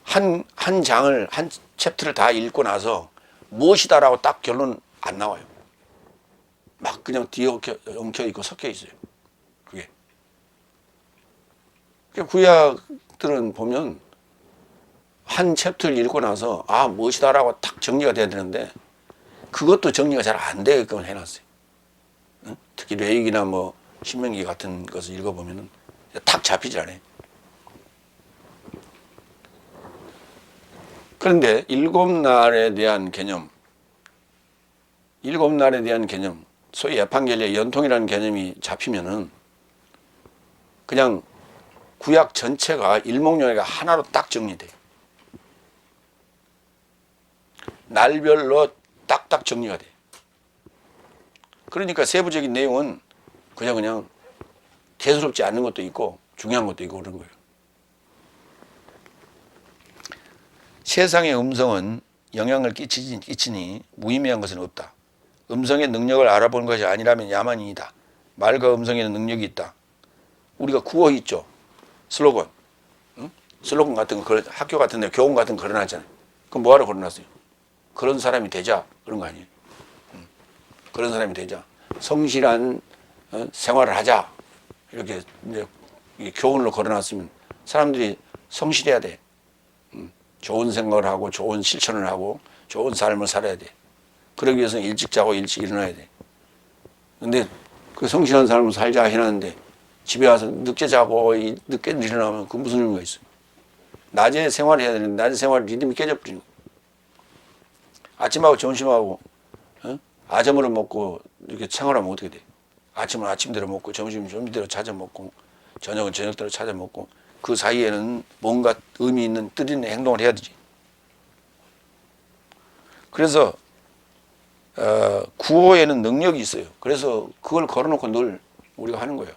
한 장을, 한 챕터를 다 읽고 나서 무엇이다라고 딱 결론 안 나와요. 막 그냥 뒤에 엉켜 있고 섞여 있어요. 그게. 구약들은 보면 한 챕터를 읽고 나서 무엇이다라고 딱 정리가 돼야 되는데 그것도 정리가 잘 안 되게끔 해놨어요. 특히 레위기나 뭐 신명기 같은 것을 읽어보면은 탁 잡히질 않아요. 그런데 일곱 날에 대한 개념, 소위 에판겔리아 연통이라는 개념이 잡히면은 그냥 구약 전체가 일목요해가 하나로 딱 정리돼요. 날별로 딱딱 정리가 돼요. 그러니까 세부적인 내용은 그냥 대수롭지 않은 것도 있고 중요한 것도 있고 그런 거예요. 세상의 음성은 영향을 끼치니 무의미한 것은 없다. 음성의 능력을 알아보는 것이 아니라면 야만인이다. 말과 음성에는 능력이 있다. 우리가 구호 있죠. 슬로건. 슬로건 같은 거 학교 같은 데 교훈 같은 거 걸어놨잖아요. 그럼 뭐하러 걸어놨어요? 그런 사람이 되자. 그런 거 아니에요. 그런 사람이 되자. 성실한 생활을 하자. 이렇게 이제 교훈으로 걸어놨으면 사람들이 성실해야 돼. 좋은 생각을 하고 좋은 실천을 하고 좋은 삶을 살아야 돼. 그러기 위해서는 일찍 자고 일찍 일어나야 돼. 근데 그 성실한 삶을 살자 해놨는데 집에 와서 늦게 자고 늦게 일어나면 그 무슨 의미가 있어요? 낮에 생활해야 되는데 낮에 생활 리듬이 깨져버리는 거예요. 아침하고 점심하고 아점으로 먹고 이렇게 생활하면 어떻게 돼? 아침은 아침대로 먹고 점심은 점심대로 찾아 먹고 저녁은 저녁대로 찾아 먹고 그 사이에는 뭔가 의미 있는 뜻 있는 행동을 해야 되지. 그래서 구호에는 능력이 있어요. 그래서 그걸 걸어놓고 늘 우리가 하는 거예요.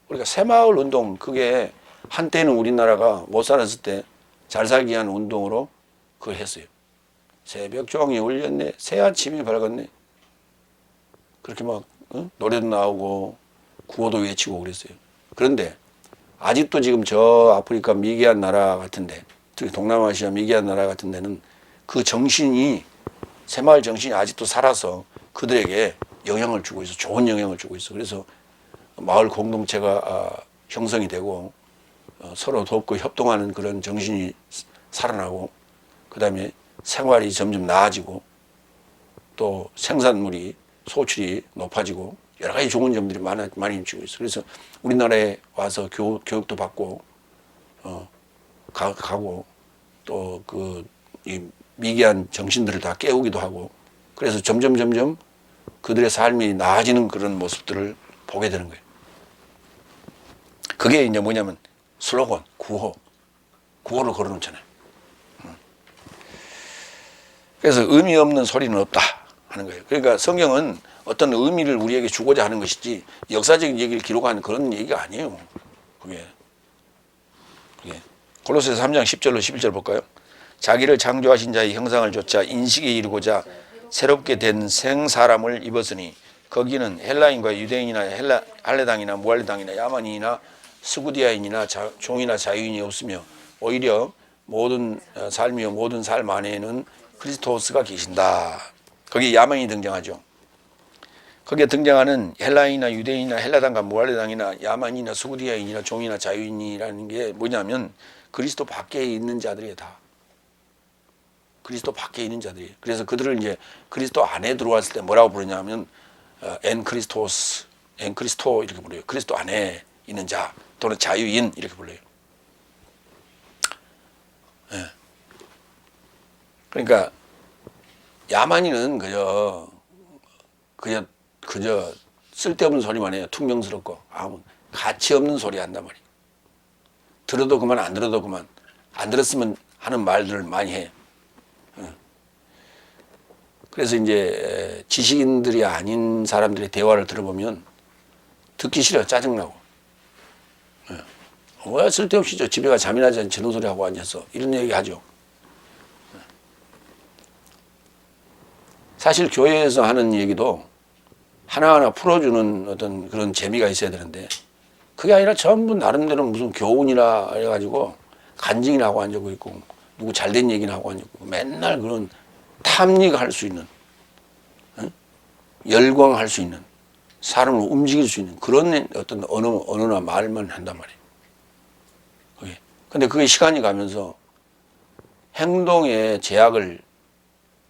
우리가 새마을 운동, 그게 한때는 우리나라가 못 살았을 때 잘 살기 위한 운동으로 그걸 했어요. 새벽 종이 울렸네, 새 아침이 밝았네. 그렇게 막 노래도 나오고 구호도 외치고 그랬어요. 그런데 아직도 지금 저 아프리카 미개한 나라 같은데, 특히 동남아시아 미개한 나라 같은 데는 그 정신이, 새마을 정신이 아직도 살아서 그들에게 영향을 주고 있어. 좋은 영향을 주고 있어. 그래서 마을 공동체가 형성이 되고 서로 돕고 협동하는 그런 정신이 살아나고, 그 다음에 생활이 점점 나아지고 또 생산물이 소출이 높아지고 여러 가지 좋은 점들이 많이 주고 있어. 그래서 우리나라에 와서 교육도 받고 가고 또 이 미개한 정신들을 다 깨우기도 하고, 그래서 점점 그들의 삶이 나아지는 그런 모습들을 보게 되는 거예요. 그게 이제 뭐냐면 슬로건, 구호를 걸어놓잖아요. 그래서 의미 없는 소리는 없다 하는 거예요. 그러니까 성경은 어떤 의미를 우리에게 주고자 하는 것이지 역사적인 얘기를 기록하는 그런 얘기가 아니에요. 그게. 골로새서 3장 10절로 11절 볼까요? 자기를 창조하신 자의 형상을 좇아 인식에 이르고자 새롭게 된 생사람을 입었으니 거기는 헬라인과 유대인이나 할레당이나 무할레당이나 야만인이나 스구디아인이나 종이나 자유인이 없으며 오히려 모든 삶이요 모든 삶 안에는 그리스도스가 계신다. 거기에 야만인이 등장하죠. 거기에 등장하는 헬라인이나 유대인이나 헬라당과 무할레당이나 야만인이나 스구디아인이나 종이나 자유인이라는 게 뭐냐면 그리스도 밖에 있는 자들이에요. 다 그리스도 밖에 있는 자들이에요. 그래서 그들을 이제 그리스도 안에 들어왔을 때 뭐라고 부르냐면 엔크리스토 이렇게 불러요. 그리스도 안에 있는 자 또는 자유인 이렇게 불러요. 네. 그러니까 야만인은 그저 쓸데없는 소리만 해요. 퉁명스럽고 아무 가치 없는 소리 한단 말이에요. 들어도 그만 안 들어도 그만, 안 들었으면 하는 말들을 많이 해요. 그래서 이제 지식인들이 아닌 사람들의 대화를 들어보면 듣기 싫어요. 짜증나고 왜 쓸데없이 저 집에 가 잠이나 자는 저런 소리 하고 앉아서 이런 얘기 하죠. 사실 교회에서 하는 얘기도 하나하나 풀어주는 어떤 그런 재미가 있어야 되는데 그게 아니라 전부 나름대로 무슨 교훈이라 해가지고 간증이나 하고 앉고 있고 누구 잘된 얘기나 하고 앉고 있고 맨날 그런 탐닉할 수 있는 열광할 수 있는 사람을 움직일 수 있는 그런 어떤 언어나 말만 한단 말이에요. 근데 그게 시간이 가면서 행동의 제약을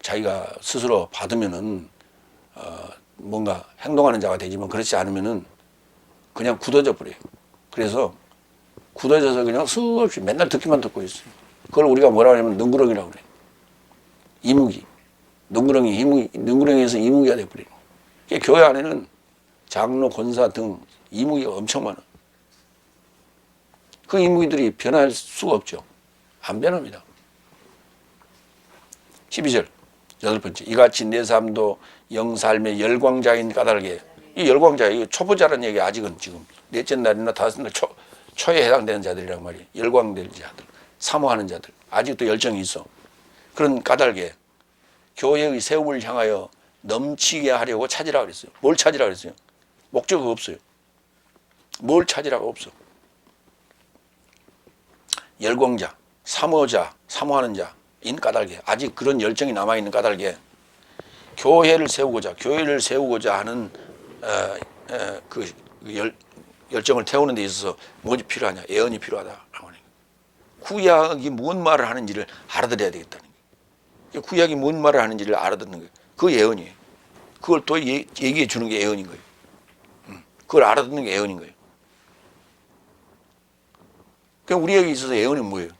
자기가 스스로 받으면은 뭔가 행동하는 자가 되지만 그렇지 않으면은 그냥 굳어져 버려요. 그래서 굳어져서 그냥 수없이 맨날 듣기만 듣고 있어요. 그걸 우리가 뭐라고 하냐면 능구렁이라고 그래요. 이무기. 능구렁이에서 이무기가 돼버려요. 교회 안에는 장로, 권사 등 이무기가 엄청 많아. 그 이무기들이 변할 수가 없죠. 안 변합니다. 12절, 8번째. 이같이 내 삶도 영삶의 열광자인 까닭에. 이 열광자, 이 초보자라는 얘기 아직은 지금 넷째 날이나 다섯 날 초에 해당되는 자들이란 말이에요. 열광될 자들, 사모하는 자들. 아직도 열정이 있어. 그런 까닭에 교회의 세움을 향하여 넘치게 하려고 찾으라 그랬어요. 뭘 찾으라 그랬어요? 목적이 없어요. 뭘 찾으라고 없어. 열광자, 사모자, 사모하는 자인 까닭에 아직 그런 열정이 남아있는 까닭에 교회를 세우고자 하는 그 열정을 태우는 데 있어서 뭐지 필요하냐? 예언이 필요하다. 구약이 무슨 말을 하는지를 알아들어야 되겠다는 거예요. 구약이 무슨 말을 하는지를 알아듣는 거예요. 그 예언이에요. 그걸 또 얘기해 주는 게 예언인 거예요. 그걸 알아듣는 게 예언인 거예요. 그럼 우리에게 있어서 예언이 뭐예요?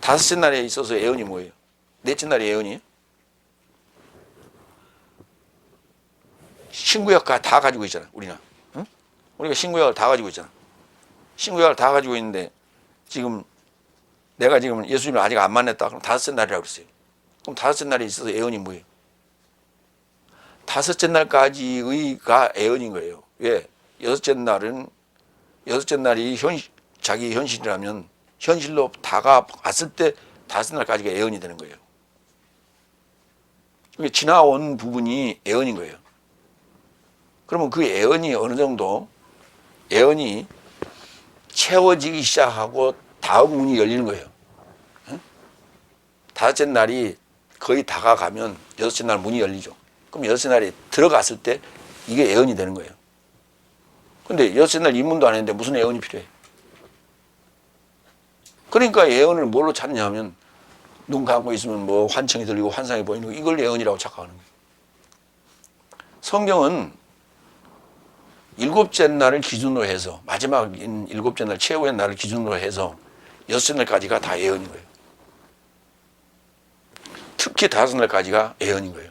다섯째 날에 있어서 예언이 뭐예요? 넷째 날에 예언이에요? 신구약 다 가지고 있잖아, 우리는. 응? 우리가 신구약을 다 가지고 있잖아. 신구약을 다 가지고 있는데 지금 내가 지금 예수님을 아직 안 만났다. 그럼 다섯째 날이라고 그랬어요. 그럼 다섯째 날에 있어서 예언이 뭐예요? 다섯째 날까지의가 예언인 거예요. 왜? 여섯째 날이 자기 현실이라면 현실로 다가왔을 때 다섯 날까지가 예언이 되는 거예요. 지나온 부분이 예언인 거예요. 그러면 그 예언이 어느 정도 예언이 채워지기 시작하고 다음 문이 열리는 거예요. 다섯째 날이 거의 다가가면 여섯째 날 문이 열리죠. 그럼 여섯째 날이 들어갔을 때 이게 예언이 되는 거예요. 근데 여섯째 날 입문도 안 했는데 무슨 예언이 필요해? 그러니까 예언을 뭘로 찾냐 하면 눈 감고 있으면 뭐 환청이 들리고 환상이 보이는 거 이걸 예언이라고 착각하는 거예요. 성경은 일곱째 날을 기준으로 해서 마지막인 일곱째 날 최후의 날을 기준으로 해서 여섯째 날까지가 다 예언인 거예요. 특히 다섯 날까지가 예언인 거예요.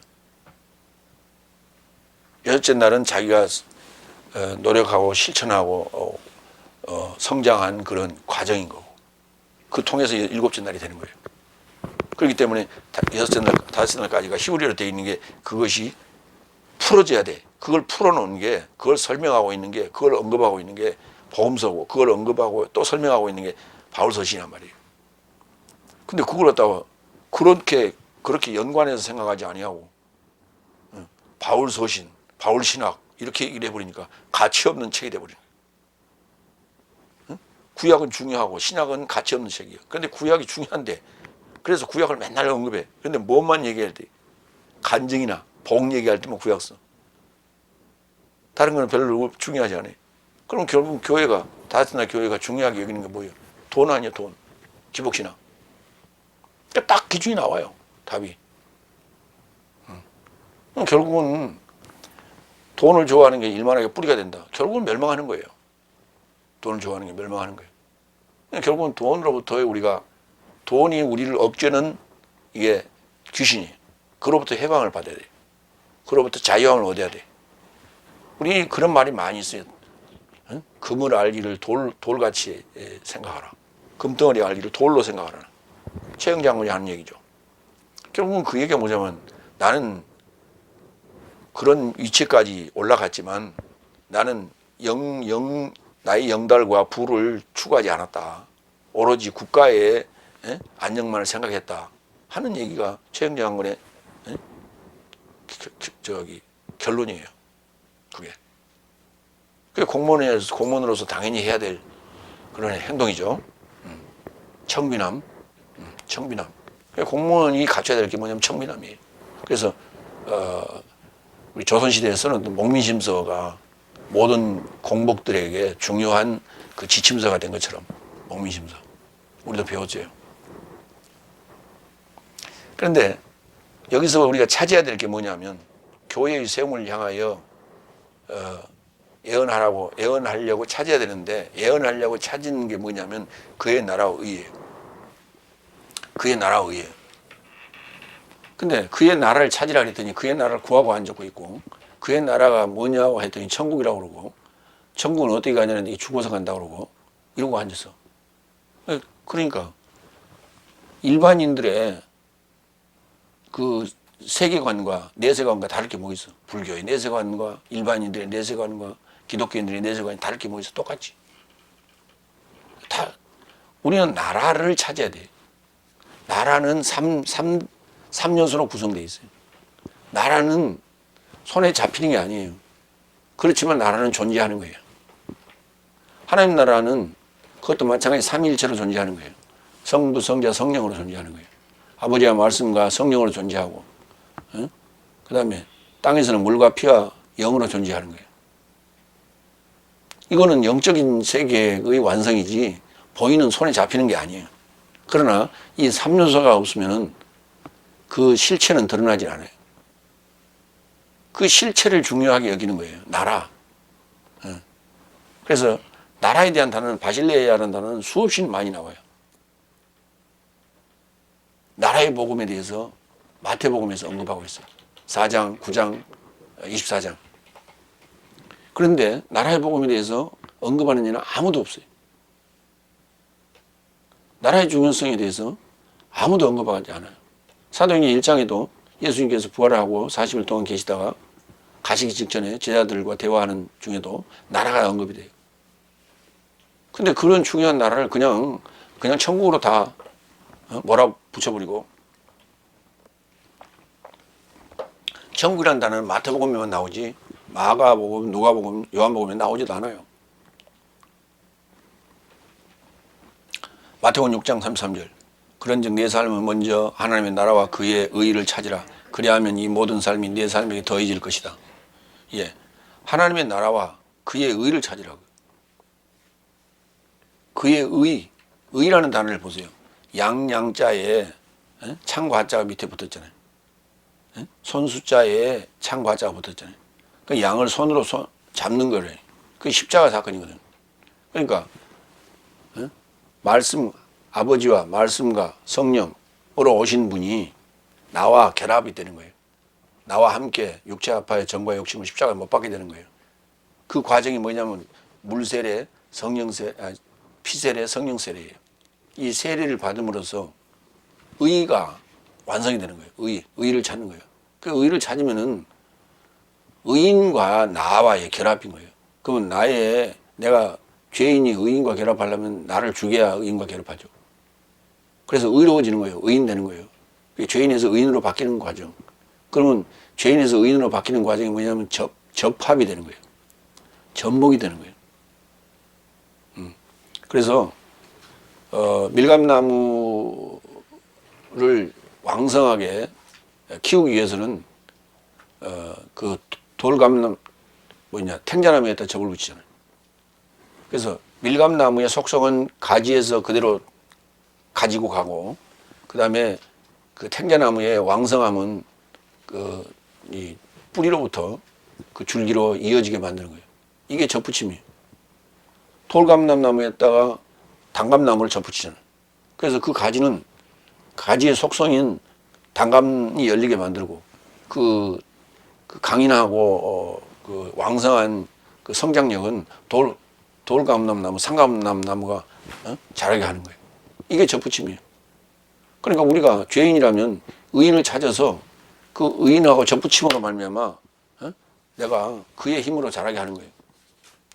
여섯째 날은 자기가 노력하고 실천하고 성장한 그런 과정인 거고 그 통해서 일곱째 날이 되는 거예요. 그렇기 때문에 여섯째 날, 다섯째 날까지가 히브리어로 되어 있는 게 그것이 풀어져야 돼. 그걸 풀어놓은 게, 그걸 설명하고 있는 게, 그걸 언급하고 있는 게 보험서고, 그걸 언급하고 또 설명하고 있는 게 바울서신이란 말이에요. 근데 그걸 갖다가 그렇게 연관해서 생각하지 아니하고 바울서신, 바울신학 이렇게 얘기를 해버리니까 가치 없는 책이 돼버리는 거예요. 구약은 중요하고 신약은 가치 없는 책이에요. 그런데 구약이 중요한데 그래서 구약을 맨날 언급해. 그런데 뭐만 얘기할 때 간증이나 복 얘기할 때만 구약 써. 다른 거는 별로 중요하지 않아요. 그럼 결국 교회가 다섯째 날 교회가 중요하게 여기는 게 뭐예요? 돈 아니에요, 돈. 기복신학. 그러니까 딱 기준이 나와요, 답이. 그럼 결국은 돈을 좋아하는 게 일만하게 뿌리가 된다. 결국은 멸망하는 거예요. 돈을 좋아하는 게 멸망하는 거예요. 결국은 돈으로부터 우리가 돈이 우리를 억제는 이게 귀신이. 그로부터 해방을 받아야 돼. 그로부터 자유함을 얻어야 돼. 우리 그런 말이 많이 있어요. 응? 금을 알기를 돌같이 생각하라. 금덩어리 알기를 돌로 생각하라. 최영 장군이 하는 얘기죠. 결국은 그 얘기가 뭐냐면 나는 그런 위치까지 올라갔지만 나는 나의 영달과 부를 추구하지 않았다. 오로지 국가의 안녕만을 생각했다 하는 얘기가 최영재 장관의 결론이에요. 그게 공무원으로서 당연히 해야 될 그런 행동이죠. 청빈함. 공무원이 갖춰야 될 게 뭐냐면 청빈함이에요. 그래서 우리 조선시대에서는 목민심서가 모든 공복들에게 중요한 그 지침서가 된 것처럼 목민심서 우리도 배웠죠. 그런데 여기서 우리가 찾아야 될 게 뭐냐면 교회의 세움을 향하여 예언하려고 찾아야 되는데 예언하려고 찾는 게 뭐냐면 그의 나라의 의예요. 그의 나라의 의예요. 근데 그의 나라를 찾으라 그랬더니 그의 나라를 구하고 앉고 있고 그의 나라가 뭐냐고 했더니 천국이라고 그러고 천국은 어떻게 가냐는데 죽어서 간다고 그러고 이러고 앉았어. 그러니까 일반인들의 그 세계관과 내세관과 다를 게 뭐 있어? 불교의 내세관과 일반인들의 내세관과 기독교인들의 내세관이 다를 게 뭐 있어? 똑같지. 우리는 나라를 찾아야 돼. 나라는 3요소로 구성되어 있어요. 나라는 손에 잡히는 게 아니에요. 그렇지만 나라는 존재하는 거예요. 하나님 나라는 그것도 마찬가지 삼위일체로 존재하는 거예요. 성부, 성자, 성령으로 존재하는 거예요. 아버지와 말씀과 성령으로 존재하고, 그 다음에 땅에서는 물과 피와 영으로 존재하는 거예요. 이거는 영적인 세계의 완성이지 보이는 손에 잡히는 게 아니에요. 그러나 이 3요소가 없으면 그 실체는 드러나지 않아요. 그 실체를 중요하게 여기는 거예요. 나라. 그래서 나라에 대한 단어는 바실레아라는 단어는 수없이 많이 나와요. 나라의 복음에 대해서 마태복음에서 언급하고 있어요. 4장, 9장, 24장. 그런데 나라의 복음에 대해서 언급하는 이는 아무도 없어요. 나라의 중요성에 대해서 아무도 언급하지 않아요. 사도행전 1장에도 예수님께서 부활을 하고 40일 동안 계시다가 가시기 직전에 제자들과 대화하는 중에도 나라가 언급이 돼요. 근데 그런 중요한 나라를 그냥 천국으로 다 뭐라 붙여버리고 천국이라는 단어는 마태복음에만 나오지 마가복음, 누가복음, 요한복음에 나오지도 않아요. 마태복음 6장 33절 그런즉 내 삶은 먼저 하나님의 나라와 그의 의의를 찾으라. 그리하면 이 모든 삶이 내 삶에게 더해질 것이다. 예, 하나님의 나라와 그의 의의를 찾으라고. 그의 의라는 단어를 보세요. 양자에 창과자가 밑에 붙었잖아요. 손수자에 창과자가 붙었잖아요. 그 양을 손으로 잡는 거래. 그게 십자가 사건이거든. 그러니까 말씀, 아버지와 말씀과 성령으로 오신 분이 나와 결합이 되는 거예요. 나와 함께 육체 아파의 정과 욕심을 십자가에 못 박게 되는 거예요. 그 과정이 뭐냐면 물세례, 피세례, 성령세례예요. 이 세례를 받음으로써 의가 완성이 되는 거예요. 의를 찾는 거예요. 그 의를 찾으면은 의인과 나와의 결합인 거예요. 그러면 내가 죄인이 의인과 결합하려면 나를 죽여야 의인과 결합하죠. 그래서 의로워지는 거예요. 의인 되는 거예요. 죄인에서 의인으로 바뀌는 과정. 그러면 죄인에서 의인으로 바뀌는 과정이 뭐냐면 접합이 되는 거예요. 접목이 되는 거예요. 그래서 밀감나무를 왕성하게 키우기 위해서는 그 탱자나무에다 접을 붙이잖아요. 그래서 밀감나무의 속성은 가지에서 그대로 가지고 가고, 그 다음에 그 탱자나무의 왕성함은 이 뿌리로부터 그 줄기로 이어지게 만드는 거예요. 이게 접붙임이에요. 돌감나무에다가 단감나무를 접붙이잖아요. 그래서 그 가지의 속성인 단감이 열리게 만들고, 그 강인하고 그 왕성한 그 성장력은 돌감나무, 상감나무가 자라게 하는 거예요. 이게 접붙임이에요. 그러니까 우리가 죄인이라면 의인을 찾아서 그 의인하고 접붙임으로 말미암아 내가 그의 힘으로 자라게 하는 거예요.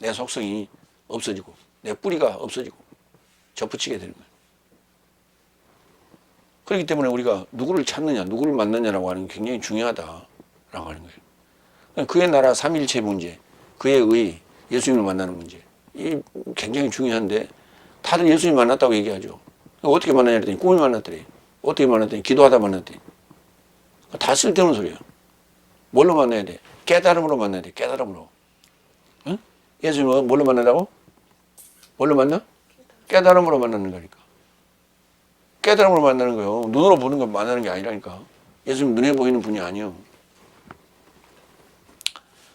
내 속성이 없어지고 내 뿌리가 없어지고 접붙이게 되는 거예요. 그렇기 때문에 우리가 누구를 찾느냐, 누구를 만나냐라고 하는 게 굉장히 중요하다라고 하는 거예요. 그의 나라 삼위일체 문제, 그의 의, 예수님을 만나는 문제, 이 굉장히 중요한데 다들 예수님 만났다고 얘기하죠. 어떻게 만나냐 했더니 꿈을 만났더래. 어떻게 만났더니 기도하다 만났더니. 다 쓸데없는 소리야. 뭘로 만나야 돼? 깨달음으로 만나야 돼. 깨달음으로. 응? 예수님은 뭘로 만나다고? 뭘로 만나? 깨달음으로 만나는 거니까. 깨달음으로 만나는 거예요. 눈으로 보는 거 만나는 게 아니라니까. 예수님 눈에 보이는 분이 아니요.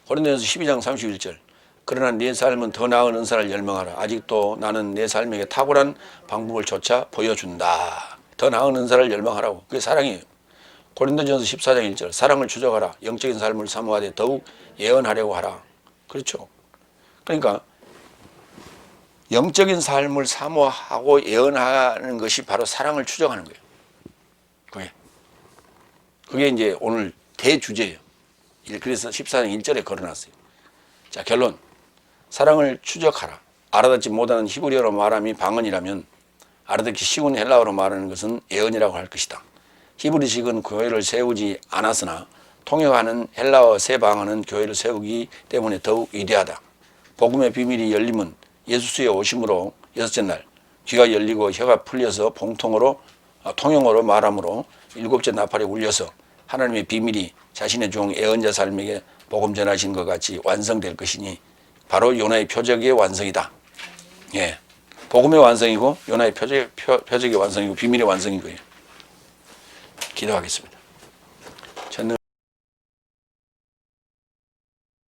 고린도전서 12장 31절. 그러나 내 삶은 더 나은 은사를 열망하라. 아직도 나는 내 삶에게 탁월한 방법을 조차 보여준다. 더 나은 은사를 열망하라고. 그게 사랑이에요. 고린도전서 14장 1절. 사랑을 추적하라. 영적인 삶을 사모하되 더욱 예언하려고 하라. 그렇죠. 그러니까 영적인 삶을 사모하고 예언하는 것이 바로 사랑을 추적하는 거예요. 그게 이제 오늘 대주제예요. 그래서 14장 1절에 걸어놨어요. 자, 결론. 사랑을 추적하라. 알아듣지 못하는 히브리어로 말함이 방언이라면 알아듣기 쉬운 헬라어로 말하는 것은 예언이라고 할 것이다. 히브리식은 교회를 세우지 않았으나 통역하는 헬라어 새 방언은 교회를 세우기 때문에 더욱 위대하다. 복음의 비밀이 열림은 예수의 오심으로 여섯째 날 귀가 열리고 혀가 풀려서 통용어로 말함으로 일곱째 나팔이 울려서 하나님의 비밀이 자신의 종 예언자 삶에게 복음 전하신 것 같이 완성될 것이니 바로 요나의 표적의 완성이다. 예, 복음의 완성이고 요나의 표적의 완성이고 비밀의 완성인 거예요. 기도하겠습니다.